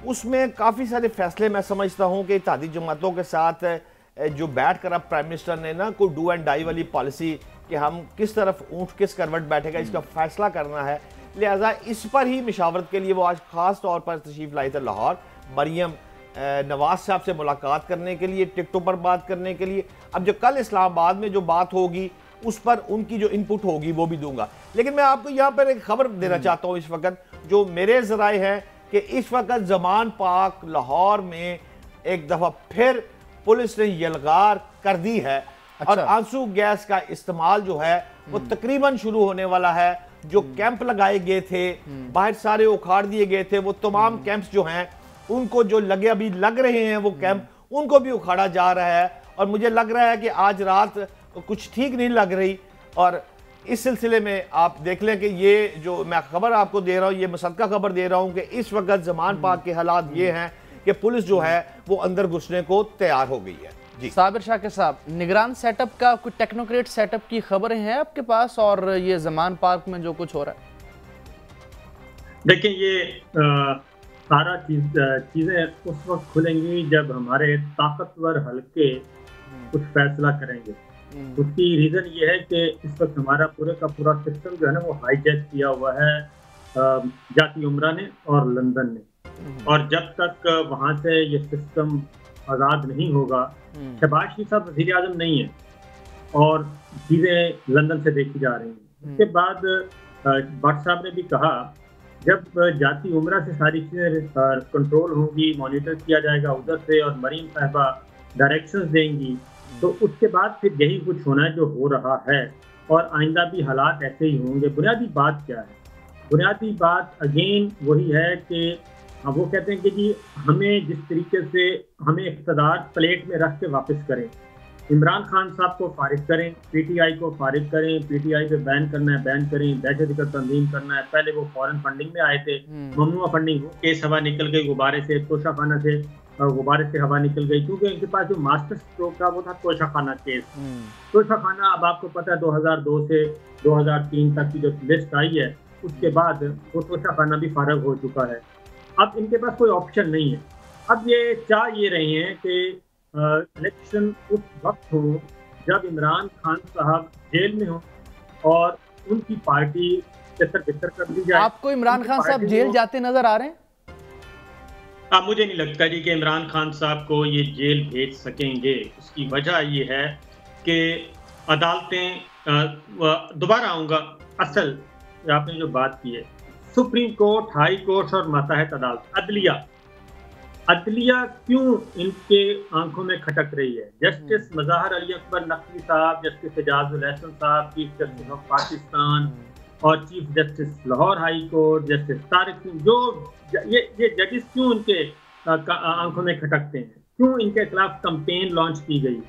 उसमें काफ़ी सारे फैसले मैं समझता हूँ कि इत्तेहादी जमातों के साथ जो बैठ कर अब प्राइम मिनिस्टर ने ना कोई डू एंड डाई वाली पॉलिसी कि हम किस तरफ ऊँट किस करवट बैठेगा इसका फैसला करना है, लिहाजा इस पर ही मशावरत के लिए वो आज ख़ास तौर पर तशरीफ़ लाई थे लाहौर, मरीम नवाज साहब से मुलाकात करने के लिए, टिकटों पर बात करने के लिए। अब जो कल इस्लामाबाद में जो बात होगी उस पर उनकी जो इनपुट होगी वो भी दूंगा। लेकिन मैं आपको यहाँ पर एक खबर देना चाहता हूँ इस वक्त, जो मेरे ज़राए हैं कि इस वक्त ज़मान पार्क लाहौर में एक दफ़ा फिर पुलिस ने यलगार कर दी है। अच्छा। और आंसू गैस का इस्तेमाल जो है वो तकरीबन शुरू होने वाला है। जो कैंप लगाए गए थे बाहर सारे उखाड़ दिए गए थे, वो तमाम कैंप्स जो हैं उनको जो लगे अभी लग रहे हैं वो कैंप, उनको भी उखाड़ा जा रहा है। और मुझे लग रहा है कि आज रात कुछ ठीक नहीं लग रही। और इस सिलसिले में आप देख लें कि ये जो मैं खबर आपको दे रहा हूँ, ये मुसद्दक़ा खबर दे रहा हूँ कि इस वक्त ज़मान पार्क के हालात ये हैं कि पुलिस जो है वो अंदर घुसने को तैयार हो गई है। जी साबिर शाकिर साहब, निगरान सेटअप का कोई टेक्नोक्रेट सेटअप की खबरें हैं आपके पास, और ये ज़मान पार्क में जो कुछ हो रहा है? देखिए, ये सारा चीज़ें उस वक्त खुलेंगी जब हमारे ताकतवर हल्के कुछ फैसला करेंगे। उसकी रीज़न ये है कि इस वक्त हमारा पूरे का पूरा सिस्टम जो है ना वो हाईजैक किया हुआ है जाती उमरा ने और लंदन ने। और जब तक वहाँ से ये सिस्टम आज़ाद नहीं होगा, शहबाज शरीफ साहब वज़ीर आज़म नहीं है और चीज़ें लंदन से देखी जा रही हैं। उसके बाद भट्ट साहब ने भी कहा, जब जाती उमरा से सारी चीज़ें कंट्रोल होंगी, मॉनिटर किया जाएगा उधर से और मरीम साहिबा डायरेक्शंस देंगी, तो उसके बाद फिर यही कुछ होना है जो हो रहा है। और आइंदा भी हालात ऐसे ही होंगे। बुनियादी बात क्या है? बुनियादी बात अगेन वही है कि वो कहते हैं कि जी हमें जिस तरीके से हमें इक़्तिदार प्लेट में रख के वापस करें, इमरान खान साहब को फारिग करें, पीटीआई को फारिग करें, पीटीआई पे बैन करना है बैन करें, दहशतगर्द तंजीम करना है। पहले वो फॉरेन फंडिंग में आए थे, ममनुआ फंडिंग, केस हवा निकल गई गुब्बारे से, तोशाखाना से गुब्बारे से हवा निकल गई, क्योंकि उनके पास जो मास्टर स्ट्रोक का वो था तोशाखाना केस। तोशाखाना अब आपको पता है 2002 से 2003 तक की जो लिस्ट आई है, उसके बाद वो तोशाखाना भी फारग हो चुका है। अब इनके पास कोई ऑप्शन नहीं है। अब ये चाह ये रहे हैं कि इलेक्शन उस वक्त हो जब इमरान खान साहब जेल में हो और उनकी पार्टी तितर-बितर कर दी जाए। आपको इमरान खान साहब जेल जाते नजर आ रहे हैं? मुझे नहीं लगता जी कि इमरान खान साहब को ये जेल भेज सकेंगे। उसकी वजह ये है कि अदालतें, दोबारा आऊँगा, असल आपने जो बात की है, सुप्रीम कोर्ट, हाई कोर्ट और मातहत अदालत, अदलिया क्यों इनके आंखों में खटक रही है? जस्टिस मज़ाहर अली अकबर नकवी साहब, जस्टिस एजाजुल एहसन साहब, चीफ जस्टिस ऑफ पाकिस्तान और chief justice Lahore high court, justice Tariq Singh, जो ये जजेस क्यों इनके आंखों में खटकते हैं? क्यों इनके खिलाफ कंपेन लॉन्च की गई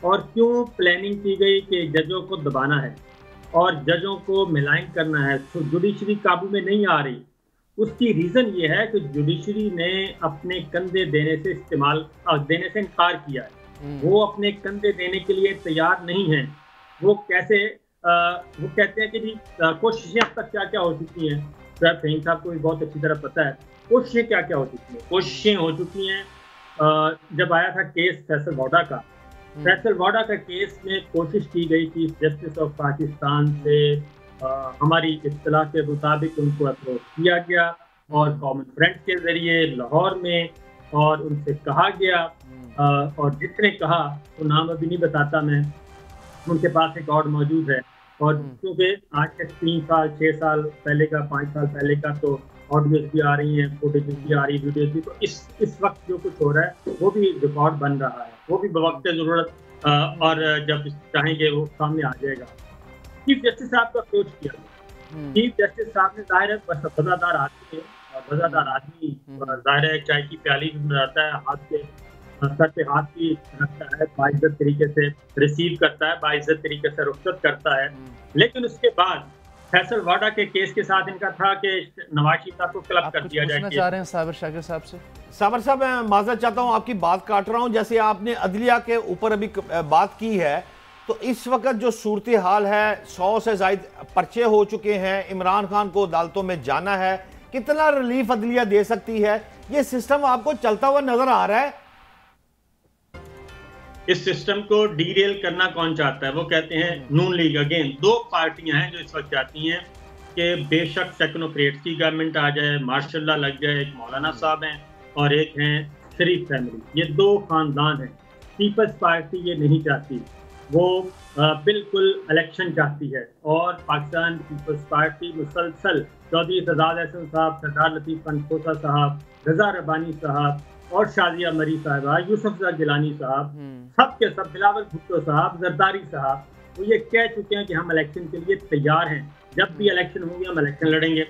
और क्यों प्लानिंग की गई कि जजों को दबाना है और जजों को मिलाइन करना है? तो जुडिशरी काबू में नहीं आ रही। उसकी रीज़न ये है कि जुडिशरी ने अपने कंधे देने से इनकार किया है। वो अपने कंधे देने के लिए तैयार नहीं हैं। वो कैसे वो कहते हैं कि जी कोशिशें अब तक क्या क्या हो चुकी हैं। फहीम साहब को भी बहुत अच्छी तरह पता है कोशिशें क्या क्या हो चुकी हैं। कोशिशें हो चुकी हैं जब आया था केस फैसल वाडा का, फैसल वाडा का केस में कोशिश की गई चीफ जस्टिस ऑफ पाकिस्तान से, हमारी इत्तला के मुताबिक उनको अप्रोच किया गया, और कॉमन फ्रेंड्स के जरिए लाहौर में, और उनसे कहा गया, और जिसने कहा तो नाम अभी नहीं बताता मैं, उनके पास रिकॉर्ड मौजूद है। और क्योंकि आज से 3 साल 6 साल पहले का, 5 साल पहले का तो ऑडियोज भी आ रही हैं, फुटेज भी आ रही है, वीडियोज भी, तो इस वक्त जो कुछ हो रहा है वो भी रिकॉर्ड बन रहा है, वो भी बवक्त ज़रूरत और जब चाहेंगे वो सामने आ जाएगा। चीफ जस्टिस साहब का अप्रोच किया, चीफ जस्टिस साहब ने जाहिर है वज़ादार आदमी है, और वज़ादार आदमी जाहिर है चाय की प्याली भी बनाता है, हाथ के सर पे हाथ भी रखता है, बाइज्जत तरीके से रिसीव करता है, बाइज्जत तरीके से रुखसत करता है। लेकिन उसके बाद फैसल वाडा के केस के साथ इनका था कि नवाज शरीफ साहब को क्लब कर दिया जाए। चाह रहे हैं साबिर शाकिर साहब से? साबिर साहब, मैं माजरत चाहता हूं, आपकी बात काट रहा हूं। जैसे आपने अदलिया के ऊपर अभी बात की है, तो इस वक्त जो सूरत हाल है, 100 से ज़ायद पर्चे हो चुके हैं, इमरान खान को अदालतों में जाना है, कितना रिलीफ अदलिया दे सकती है? ये सिस्टम आपको चलता हुआ नजर आ रहा है? इस सिस्टम को डीरेल करना कौन चाहता है? वो कहते हैं नून लीग। अगेन 2 पार्टियां हैं जो इस वक्त चाहती हैं कि बेशक टेक्नोक्रेट्स की गवर्नमेंट आ जाए, मार्शल लग जाए। एक मौलाना साहब हैं और एक हैं शरीफ फैमिली। ये 2 खानदान हैं। पीपल्स पार्टी ये नहीं चाहती, वो बिल्कुल इलेक्शन चाहती है। और पाकिस्तान पीपल्स पार्टी मुसलसल चौधरी सजाद हसन साहब, सरदार लतीफ़ पंचकोसा साहब, रजा रब्बानी साहब और शाजिया मरी साहबा, यूसुफ गिलानी साहब, सब के सब, बिलावल भुट्टो साहब, जरदारी साहब, वो ये कह चुके हैं कि हम इलेक्शन के लिए तैयार हैं, जब भी इलेक्शन होंगे हम इलेक्शन लड़ेंगे।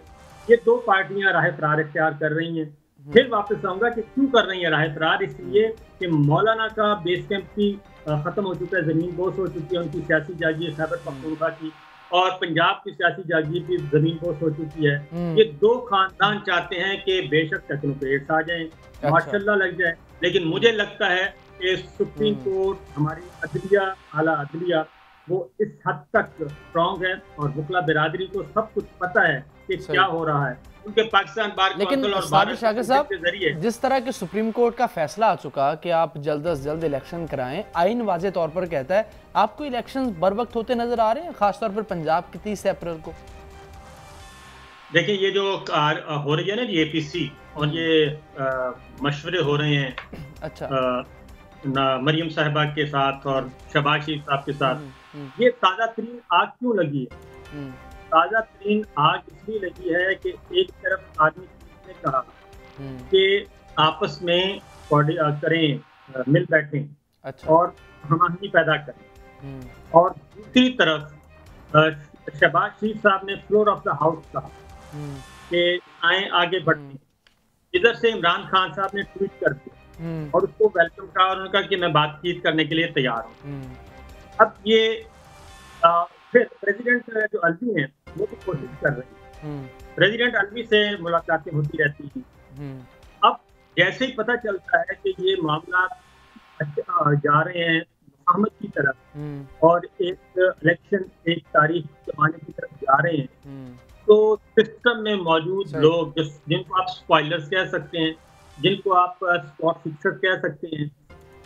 ये 2 पार्टियां राह फरार इख्तियार कर रही हैं। फिर वापस आऊंगा कि क्यों कर रही है राह फरार, इसलिए कि मौलाना का बेस कैंप भी खत्म हो चुका है, जमीन बोस हो चुकी है उनकी सियासी जागीर खैबर पख्तूनख्वा की, और पंजाब की सियासी जागीर भी जमीन बोस हो चुकी है। ये 2 खानदान चाहते हैं कि बेशक टेक्नोक्रेट्स आ जाएं, माशाल्लाह लग जाए, लेकिन मुझे लगता है कि सुप्रीम कोर्ट, हमारी अदलिया, आला अदलिया, वो इस हद तक स्ट्रॉन्ग है और वकला बिरादरी को सब कुछ पता है कि क्या हो रहा है। उनके पाकिस्तान बार लेकिन और साबिर शाकिर साहब, जिस तरह के सुप्रीम कोर्ट का फैसला आ चुका कि आप जल्द से जल्द इलेक्शन कराएं, आइन वाज़े तौर पर कहता है, आपको इलेक्शन बर वक्त होते नजर आ रहे हैं, खासतौर पर पंजाब की 30 अप्रैल को? देखिए, ये जो हो रही है ना जी APC, और ये मशवरे हो रहे हैं, अच्छा, मरियम साहिबा के साथ और शहबाज शरीफ साहब के साथ, ये ताज़ा तरीन आग क्यों लगी है? ताज़ा तरीन आग इसलिए लगी है कि एक तरफ आदमी ने कहा कि आपस में करें, मिल बैठें, अच्छा, और हमारी पैदा करें, और दूसरी तरफ शहबाज शरीफ साहब ने फ्लोर ऑफ द हाउस कहा कि आए आगे बढ़ते। इधर से इमरान खान साहब ने ट्वीट कर दिया और उसको वेलकम कहा और उन्होंने कहा कि मैं बातचीत करने के लिए तैयार हूँ। अब ये फिर प्रेसिडेंट जो अलवी हैं वो भी कोशिश कर रहे हैं, प्रेसिडेंट अलवी से मुलाकातें होती रहती हैं। अब जैसे ही पता चलता है कि ये मामला जा रहे हैं मुफाहमत की तरफ और एक इलेक्शन, एक तारीख जमाने की तरफ जा रहे हैं, तो सिस्टम में मौजूद लोग, जिनको आप स्पॉयलर्स कह सकते हैं, जिनको आप स्पॉट फिक्सर कह सकते हैं,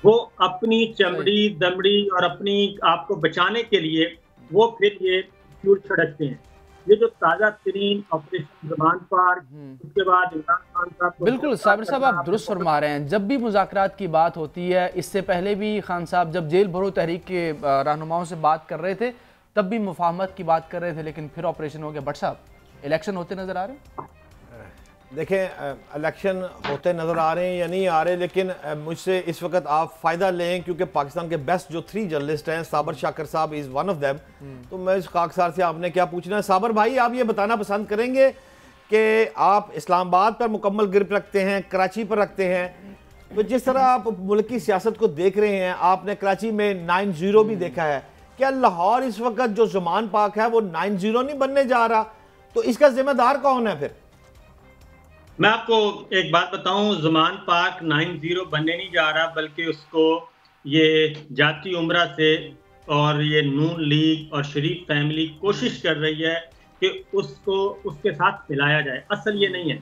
वो अपनी चमड़ी दमड़ी और अपनी आपको बचाने के लिए वो फिर ये फ्यूल छिड़कते हैं। ये जो ताज़ा तरीन ऑपरेशन ज़मान पार्क, उसके बाद इमरान खान साहब, बिल्कुल साबिर साहब आप दुरुस्त फरमा रहे हैं। जब भी मुज़ाकरात की बात होती है, इससे पहले भी खान साहब जब जेल भरो तहरीक के रहनुमाओं से बात कर रहे थे, तब भी मुफाहमत की बात कर रहे थे, लेकिन फिर ऑपरेशन हो गया। बट साहब, इलेक्शन होते नजर आ रहे हैं? देखें, इलेक्शन होते नज़र आ रहे हैं या नहीं आ रहे, लेकिन मुझसे इस वक्त आप फ़ायदा लें, क्योंकि पाकिस्तान के बेस्ट जो 3 जर्नलिस्ट हैं, साबिर शाकिर साहब इज़ वन ऑफ देम। तो मैं इस खाकसार से आपने क्या पूछना है? साबिर भाई, आप ये बताना पसंद करेंगे कि आप इस्लामाबाद पर मुकम्मल गिरफ्त रखते हैं, कराची पर रखते हैं, तो जिस तरह आप मुल्क की सियासत को देख रहे हैं, आपने कराची में 9-0 भी देखा है, क्या लाहौर इस वक्त जो ज़मान पार्क है वो 9-0 नहीं बनने जा रहा? तो इसका जिम्मेदार कौन है फिर? मैं आपको एक बात बताऊं, ज़मान पार्क 9-0 बनने नहीं जा रहा, बल्कि उसको ये जाती उम्रा से और ये नून लीग और शरीफ फैमिली कोशिश कर रही है कि उसको उसके साथ मिलाया जाए। असल ये नहीं है,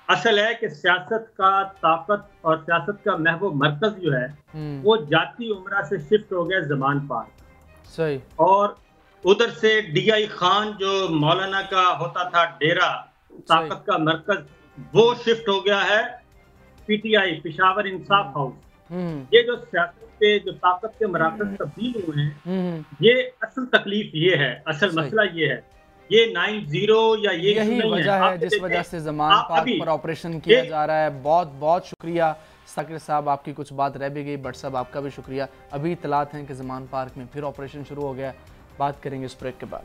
असल है कि सियासत का ताकत और सियासत का महबूब मरकज जो है वो जाती उम्रा से शिफ्ट हो गया ज़मान पार्क। सही। और उधर से DI खान जो मौलाना का होता था डेरा, ताकत का मरकज वो शिफ्ट हो गया है पीटीआई, पेशावर इंसाफ हाउस। ये जो सियासत के जो ताकत के मराकज़ तब्दील हुए हैं, ये असल तकलीफ ये है, असल मसला ये है। ये 9-0 या ये यही नहीं वजह है जिस वजह से ज़मान पार्क पर ऑपरेशन किया जा रहा है। बहुत बहुत शुक्रिया साकिर साहब, आपकी कुछ बात रह भी गई, बट साहब आपका भी शुक्रिया। अभी इतलात हैं कि ज़मान पार्क में फिर ऑपरेशन शुरू हो गया। बात करेंगे इस ब्रेक के बाद।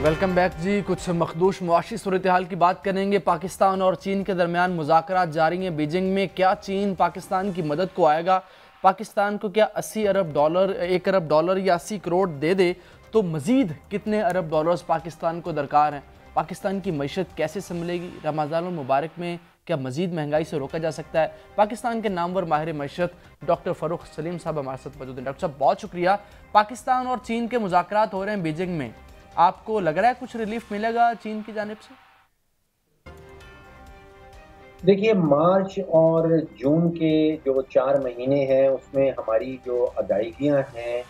वेलकम बैक जी। कुछ मखदूश मुआशी सूरत हाल की बात करेंगे। पाकिस्तान और चीन के दरमियान मुज़ाकरात जारी हैं बीजिंग में। क्या चीन पाकिस्तान की मदद को आएगा? पाकिस्तान को क्या 80 अरब डॉलर, 1 अरब डॉलर या 80 करोड़ दे दे तो मज़ीद कितने अरब डॉलर्स पाकिस्तान को दरकार हैं? पाकिस्तान की मईशत कैसे संभलेगी? रमज़ान मुबारक में क्या मज़ीद महंगाई से रोका जा सकता है? पाकिस्तान के नामवर माहिर मईशत डॉक्टर फ़रूख सलीम साहब हमारे साथ मौजूद हैं। डॉक्टर साहब बहुत शुक्रिया। पाकिस्तान और चीन के मुज़ाकरात हो रहे हैं बीजिंग में, आपको लग रहा है कुछ रिलीफ मिलेगा चीन की जानिब से? देखिए, मार्च और जून के जो 4 महीने हैं उसमें हमारी जो अदायगियां हैं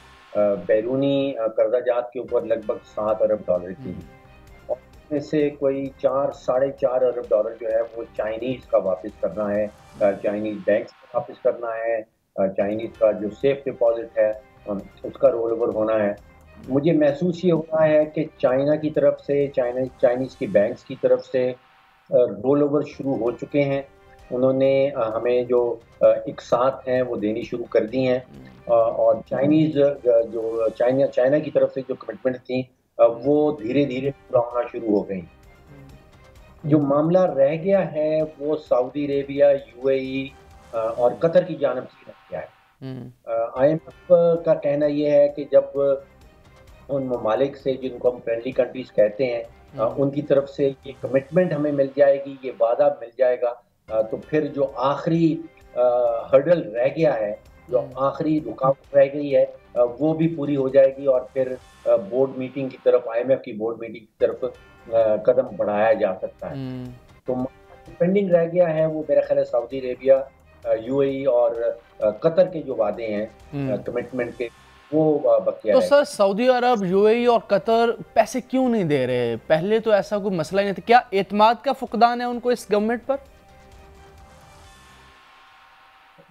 बैरूनी कर्जाजात के ऊपर लगभग 7 अरब डॉलर की, और उसमें से कोई 4-4.5 अरब डॉलर जो है वो चाइनीज़ का वापस करना है, चाइनीज़ बैंक वापस करना है, चाइनीज़ का जो सेफ डिपॉजिट है उसका रोल ओवर होना है। मुझे महसूस ये हो रहा है कि चाइना की तरफ से, चाइनीज़ की बैंक्स की तरफ से रोल ओवर शुरू हो चुके हैं। उन्होंने हमें जो इकसात हैं वो देनी शुरू कर दी हैं, और चाइना की तरफ से जो कमिटमेंट थी वो धीरे धीरे पूरा होना शुरू हो गई। जो मामला रह गया है वो सऊदी अरेबिया, यूएई और कतर की जानिब से रह गया है। IMF का कहना ये है कि जब उन ममालिक से, जिनको हम फ्रेंडली कंट्रीज कहते हैं, उनकी तरफ से ये कमिटमेंट हमें मिल जाएगी, ये वादा मिल जाएगा, तो फिर जो आखिरी हर्डल रह गया है, जो आखिरी रुकावट रह गई है, वो भी पूरी हो जाएगी और फिर बोर्ड मीटिंग की तरफ, IMF की बोर्ड मीटिंग की तरफ कदम बढ़ाया जा सकता है। तो पेंडिंग रह गया है वो मेरा ख्याल है सऊदी अरेबिया, UAE और कतर के जो वादे हैं कमिटमेंट के, वो बकिया तो सर सऊदी अरब, UAE और कतर पैसे क्यों नहीं दे रहे? पहले तो ऐसा कोई मसला ही नहीं था। क्या एतमाद का फुकदान है उनको इस गवर्नमेंट पर?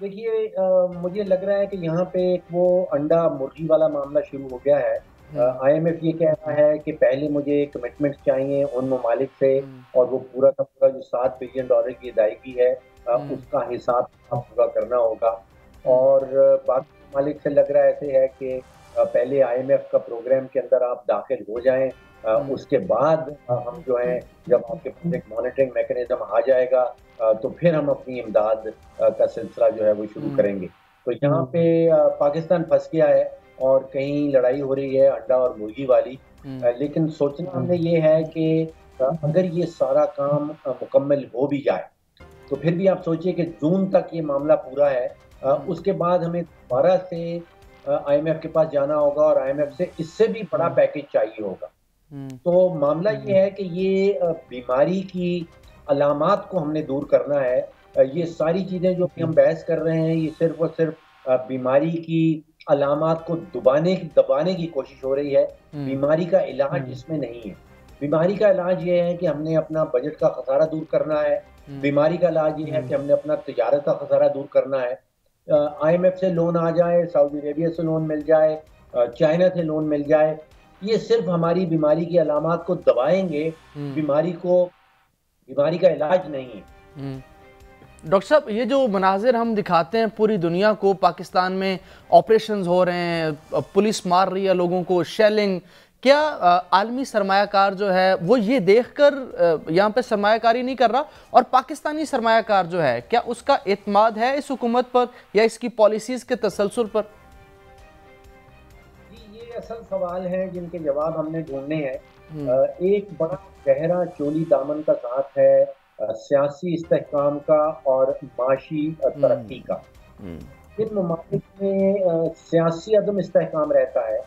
देखिए, मुझे लग रहा है कि यहाँ पे एक वो अंडा मुर्गी वाला मामला शुरू हो गया है। IMF ये कह रहा है कि पहले मुझे कमिटमेंट चाहिए उन ममालिक से, और वो पूरा का पूरा जो $7 बिलियन की अदायगी है उसका हिसाब पूरा करना होगा। और बाकी ममालिक से लग रहा है ऐसे है कि पहले IMF का प्रोग्राम के अंदर आप दाखिल हो जाएं, उसके बाद हम जो है, जब आपके पास एक मॉनिटरिंग मैकेनिज्म आ जाएगा तो फिर हम अपनी इमदाद का सिलसिला जो है वो शुरू करेंगे। तो यहाँ पे पाकिस्तान फंस गया है और कहीं लड़ाई हो रही है अंडा और मुर्गी वाली। लेकिन सोचना हमने ये है कि अगर ये सारा काम मुकम्मल हो भी जाए तो फिर भी आप सोचिए कि जून तक ये मामला पूरा है, उसके बाद हमें दोबारा से IMF के पास जाना होगा और IMF से इससे भी बड़ा पैकेज चाहिए होगा। तो मामला ये है कि ये बीमारी की अलामात को हमने दूर करना है। ये सारी चीज़ें जो हम बहस कर रहे हैं, ये सिर्फ और सिर्फ बीमारी की अलामात को दबाने की कोशिश हो रही है। बीमारी का इलाज इसमें नहीं है। बीमारी का इलाज ये है कि हमने अपना बजट का खसारा दूर करना है। बीमारी का इलाज ये है कि हमने अपना तिजारत का खसारा दूर करना है। IMF से लोन आ जाए, सऊदी अरेबिया से लोन मिल जाए, चाइना से लोन मिल जाए, ये सिर्फ हमारी बीमारी की अलामात को दबाएंगे, बीमारी का इलाज नहीं है। डॉक्टर साहब, ये जो मनाजिर हम दिखाते हैं पूरी दुनिया को, पाकिस्तान में ऑपरेशंस हो रहे हैं, पुलिस मार रही है लोगों को, शेलिंग, क्या आलमी सरमायाकार जो है वो ये देखकर यहाँ पे सरमायाकारी नहीं कर रहा? और पाकिस्तानी सरमायाकार जो है, क्या उसका एतमाद है इस हुकूमत पर या इसकी पॉलिसीज के तसलसल पर? ये असल सवाल हैं जिनके जवाब हमने ढूंढने हैं। एक बड़ा गहरा चोली दामन का साथ है सियासी इस्तेहकाम का और माशी तरक्की का। इन ममालिक में सियासी अदम इस्तेहकाम रहता है।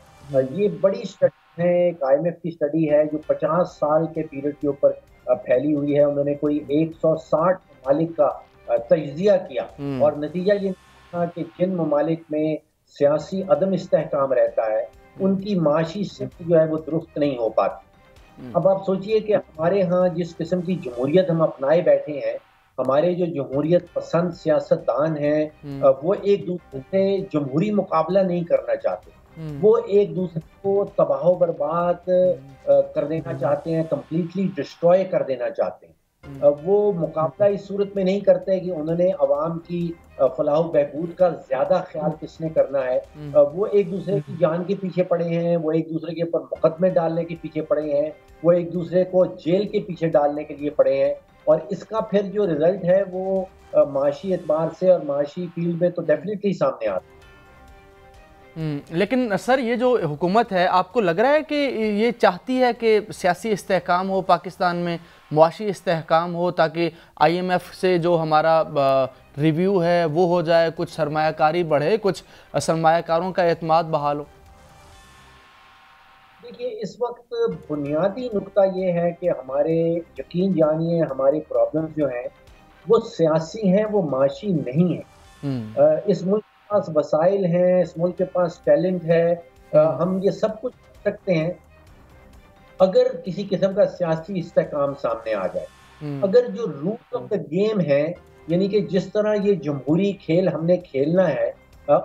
ये बड़ी स्टडी है, एक IMF की स्टडी है जो 50 साल के पीरियड के ऊपर फैली हुई है। उन्होंने कोई 160 ममालिक का तज्जिया किया और नतीजा ये था कि जिन ममालिक में सियासी अदम इस्तेहकाम रहता है उनकी माशी सिफ्त जो है वो दुरुस्त नहीं हो पाती। अब आप सोचिए कि हमारे यहाँ जिस किस्म की जमहूरियत हम अपनाए बैठे हैं, हमारे जो जमहूरियत पसंद सियासतदान हैं वो एक दूसरे से जमहूरी मुकाबला नहीं करना चाहते, वो एक दूसरे को तबाह बर्बाद कर देना चाहते हैं, कम्प्लीटली डिस्ट्रॉय कर देना चाहते हैं। वो मुकाबला इस सूरत में नहीं करते कि उन्होंने अवाम की फलाह बहबूद का ज्यादा ख्याल किसने करना है। वो एक दूसरे की जान के पीछे पड़े हैं, वो एक दूसरे के ऊपर मुकदमे डालने के पीछे पड़े हैं, वो एक दूसरे को जेल के पीछे डालने के लिए पड़े हैं, और इसका फिर जो रिजल्ट है वो माशी एतबार से और माशी फील्ड में तो डेफिनेटली सामने आता है। लेकिन सर ये जो हुकूमत है, आपको लग रहा है कि ये चाहती है कि सियासी इस्तेहकाम हो पाकिस्तान में, मुआशी इस्तेहकाम हो, ताकि IMF से जो हमारा रिव्यू है वो हो जाए, कुछ सरमायाकारी बढ़े, कुछ सरमायाकारों का एतमाद बहाल हो? देखिए, इस वक्त बुनियादी नुक्ता ये है कि हमारे, यकीन जानिए, हमारे प्रॉब्लम्स जो हैं वो सियासी हैं, वो माशी नहीं है। इस मुल्क के पास वसाइल हैं, इस मुल्क के पास टैलेंट है, हम ये सब कुछ कर सकते हैं अगर किसी किस्म का सियासी इस्तेहकाम सामने आ जाए। अगर जो रूल्स ऑफ द गेम है, यानी कि जिस तरह ये जमहूरी खेल हमने खेलना है,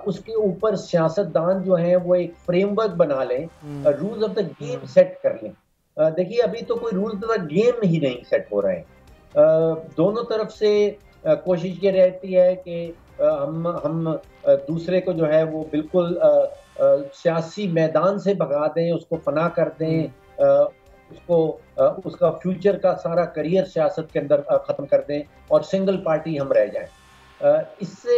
उसके ऊपर सियासतदान जो हैं वो एक फ्रेमवर्क बना लें, rules of the game set कर लें। देखिए, अभी तो कोई रूल्स ऑफ द गेम ही नहीं सेट हो रहे हैं। दोनों तरफ से कोशिश ये रहती है कि हम दूसरे को जो है वो बिल्कुल सियासी मैदान से भगा दें, उसको फना कर दें, उसको उसका फ्यूचर का सारा करियर सियासत के अंदर ख़त्म कर दें और सिंगल पार्टी हम रह जाएं। इससे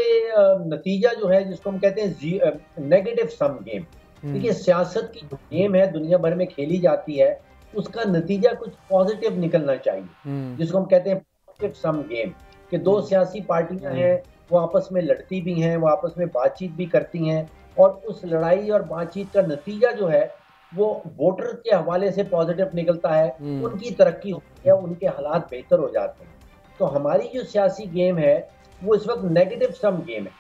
नतीजा जो है, जिसको हम कहते हैं नेगेटिव सम गेम, देखिए सियासत की जो गेम है दुनिया भर में खेली जाती है, उसका नतीजा कुछ पॉजिटिव निकलना चाहिए, जिसको हम कहते हैं पॉजिटिव सम गेम, कि दो सियासी पार्टियां हैं, वो आपस में लड़ती भी हैं, वो आपस में बातचीत भी करती हैं, और उस लड़ाई और बातचीत का नतीजा जो है वो वोटर के हवाले से पॉजिटिव निकलता है, उनकी तरक्की होती है, उनके हालात बेहतर हो जाते हैं। तो हमारी जो सियासी गेम है वो इस वक्त नेगेटिव सम गेम है।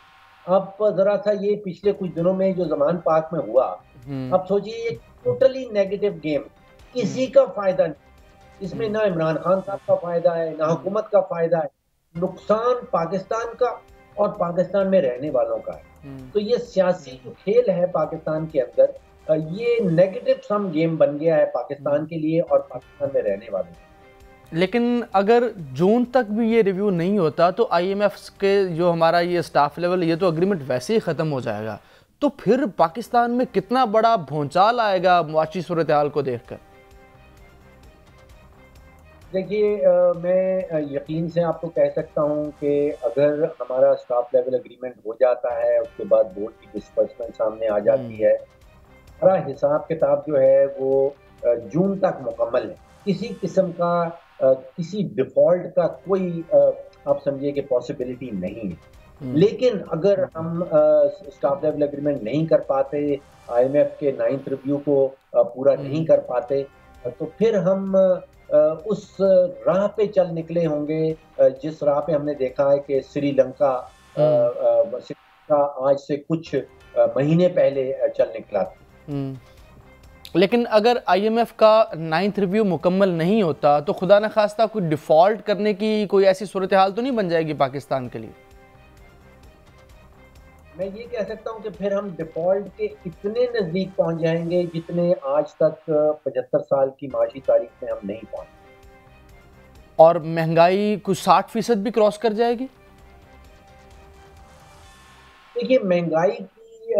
अब जरा सा ये पिछले कुछ दिनों में जो ज़मान पाक में हुआ, अब सोचिए ये टोटली नेगेटिव गेम, किसी का फायदा नहीं इसमें, ना इमरान खान साहब का फायदा है, ना हुकूमत का फायदा है, नुकसान पाकिस्तान का और पाकिस्तान में रहने वालों का है। तो ये सियासी जो खेल है पाकिस्तान के अंदर, ये नेगेटिव सम गेम बन गया है पाकिस्तान के लिए और पाकिस्तान में रहने वालों के। लेकिन अगर जून तक भी ये रिव्यू नहीं होता तो IMF के जो हमारा ये स्टाफ लेवल, ये तो अग्रीमेंट वैसे ही ख़त्म हो जाएगा, तो फिर पाकिस्तान में कितना बड़ा भौचाल आएगा मुआशी सूरत हाल को देखकर? देखिए, मैं यकीन से आपको कह सकता हूँ कि अगर हमारा स्टाफ लेवल एग्रीमेंट हो जाता है, उसके बाद बोर्ड की डिस्बर्समेंट सामने आ जाती है, हमारा हिसाब किताब जो है वो जून तक मुकम्मल है। किसी किस्म का किसी डिफॉल्ट का कोई आप समझिए कि पॉसिबिलिटी नहीं है। लेकिन अगर हम स्टाफ लेवल एग्रीमेंट नहीं कर पाते, IMF के 9th रिव्यू को पूरा नहीं कर पाते, तो फिर हम उस राह पे चल निकले होंगे जिस राह पे हमने देखा है कि श्रीलंका आज से कुछ महीने पहले चल निकला था। लेकिन अगर IMF का 9th रिव्यू मुकम्मल नहीं होता तो खुदा न खास्ता कुछ डिफ़ॉल्ट करने की कोई ऐसी सूरत हाल तो नहीं बन जाएगी पाकिस्तान के लिए? मैं ये कह सकता हूँ कि फिर हम डिफ़ॉल्ट के इतने नज़दीक पहुँच जाएंगे जितने आज तक 75 साल की माशी तारीख में हम नहीं पहुँचे। और महंगाई कुछ 60% भी क्रॉस कर जाएगी? देखिए, महंगाई की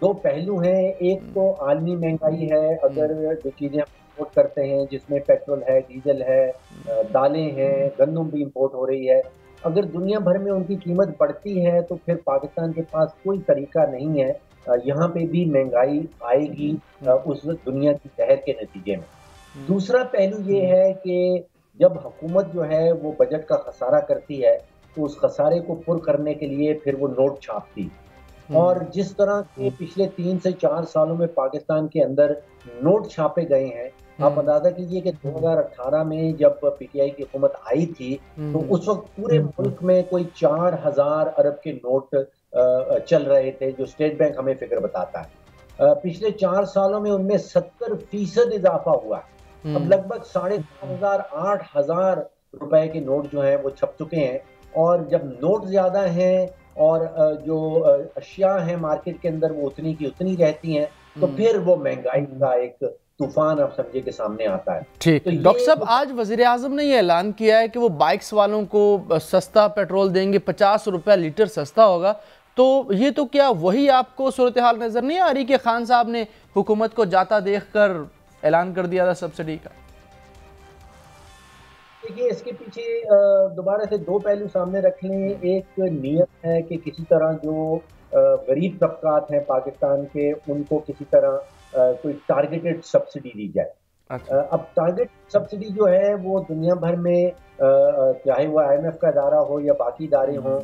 दो पहलू हैं। एक तो आलमी महंगाई है, अगर जो चीज़ें हम इंपोर्ट करते हैं जिसमें पेट्रोल है, डीजल है, दालें हैं, गंदम भी इंपोर्ट हो रही है, अगर दुनिया भर में उनकी कीमत बढ़ती है तो फिर पाकिस्तान के पास कोई तरीका नहीं है, यहाँ पे भी महंगाई आएगी उस दुनिया की कहर के नतीजे में। दूसरा पहलू ये है कि जब हुकूमत जो है वो बजट का खसारा करती है तो उस खसारे को पुर करने के लिए फिर वो नोट छापती, और जिस तरह के पिछले 3 से 4 सालों में पाकिस्तान के अंदर नोट छापे गए हैं, आप अंदाजा कीजिए कि 2018 में जब PTI की हुकूमत आई थी तो उस वक्त पूरे मुल्क में कोई 4000 अरब के नोट चल रहे थे, जो स्टेट बैंक हमें फिगर बताता है। पिछले 4 सालों में उनमें 70% इजाफा हुआ। अब लगभग 7,500 8,000 रुपए के नोट जो हैं वो छप चुके हैं, और जब नोट ज्यादा हैं और जो अशिया हैं मार्केट के अंदर वो उतनी की उतनी रहती हैं, तो फिर वो महंगाई का एक तूफान आप समझे के सामने आता है। ठीक। तो डॉक्टर साहब, आज वजीर आजम ने ये ऐलान किया है कि वो बाइक्स वालों को सस्ता पेट्रोल देंगे, 50 रुपया लीटर सस्ता होगा। तो ये तो क्या वही आपको सूरत हाल नजर नहीं आ रही कि खान साहब ने हुकूमत को जाता देखकर ऐलान कर दिया था सब्सिडी का? देखिए, इसके पीछे दोबारा से दो पहलू सामने रख लें। एक नीयत है कि किसी तरह जो गरीब तबकात हैं पाकिस्तान के, उनको किसी तरह कोई टारगेटेड सब्सिडी दी जाए। अच्छा। अब टारगेट सब्सिडी जो है वो दुनिया भर में चाहे वो IMF का इदारा हो या बाकी इदारे हों,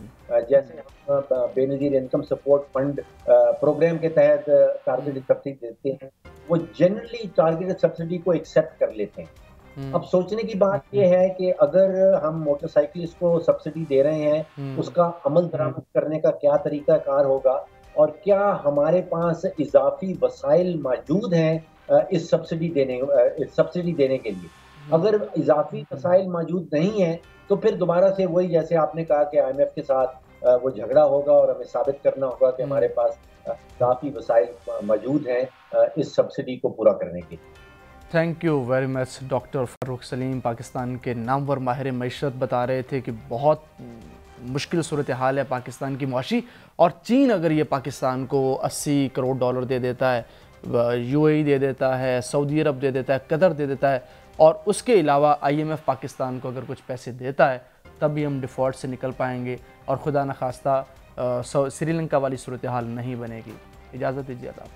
जैसे हम Benazir income support fund program के तहत टारगेटेड सब्सिडी देते हैं, वो जनरली टारगेटेड सब्सिडी को एक्सेप्ट कर लेते हैं। अब सोचने की बात यह है कि अगर हम मोटरसाइकिलिस्ट को सब्सिडी दे रहे हैं, उसका अमल दरामद करने का क्या तरीका कार होगा, और क्या हमारे पास इजाफी वसाइल मौजूद हैं इस सब्सिडी देने के लिए। अगर इजाफी वसाइल मौजूद नहीं है तो फिर दोबारा से वही, जैसे आपने कहा कि IMF के साथ वो झगड़ा होगा और हमें साबित करना होगा कि हमारे पास इजाफी वसाइल मौजूद हैं इस सब्सिडी को पूरा करने के लिए। Thank you very much doctor Farooq Salim, Pakistan के नामवर माहिर मईशत, बता रहे थे कि बहुत मुश्किल सूरत हाल है पाकिस्तान की मुआशी, और चीन अगर ये पाकिस्तान को 80 करोड़ डॉलर दे देता है, UAE दे देता है, सऊदी अरब दे देता है, कतर दे देता है, और उसके अलावा IMF पाकिस्तान को अगर कुछ पैसे देता है, तभी हम डिफ़ॉल्ट से निकल पाएंगे और खुदा न खास्ता श्रीलंका वाली सूरत हाल नहीं बनेगी। इजाज़त दीजिए आप।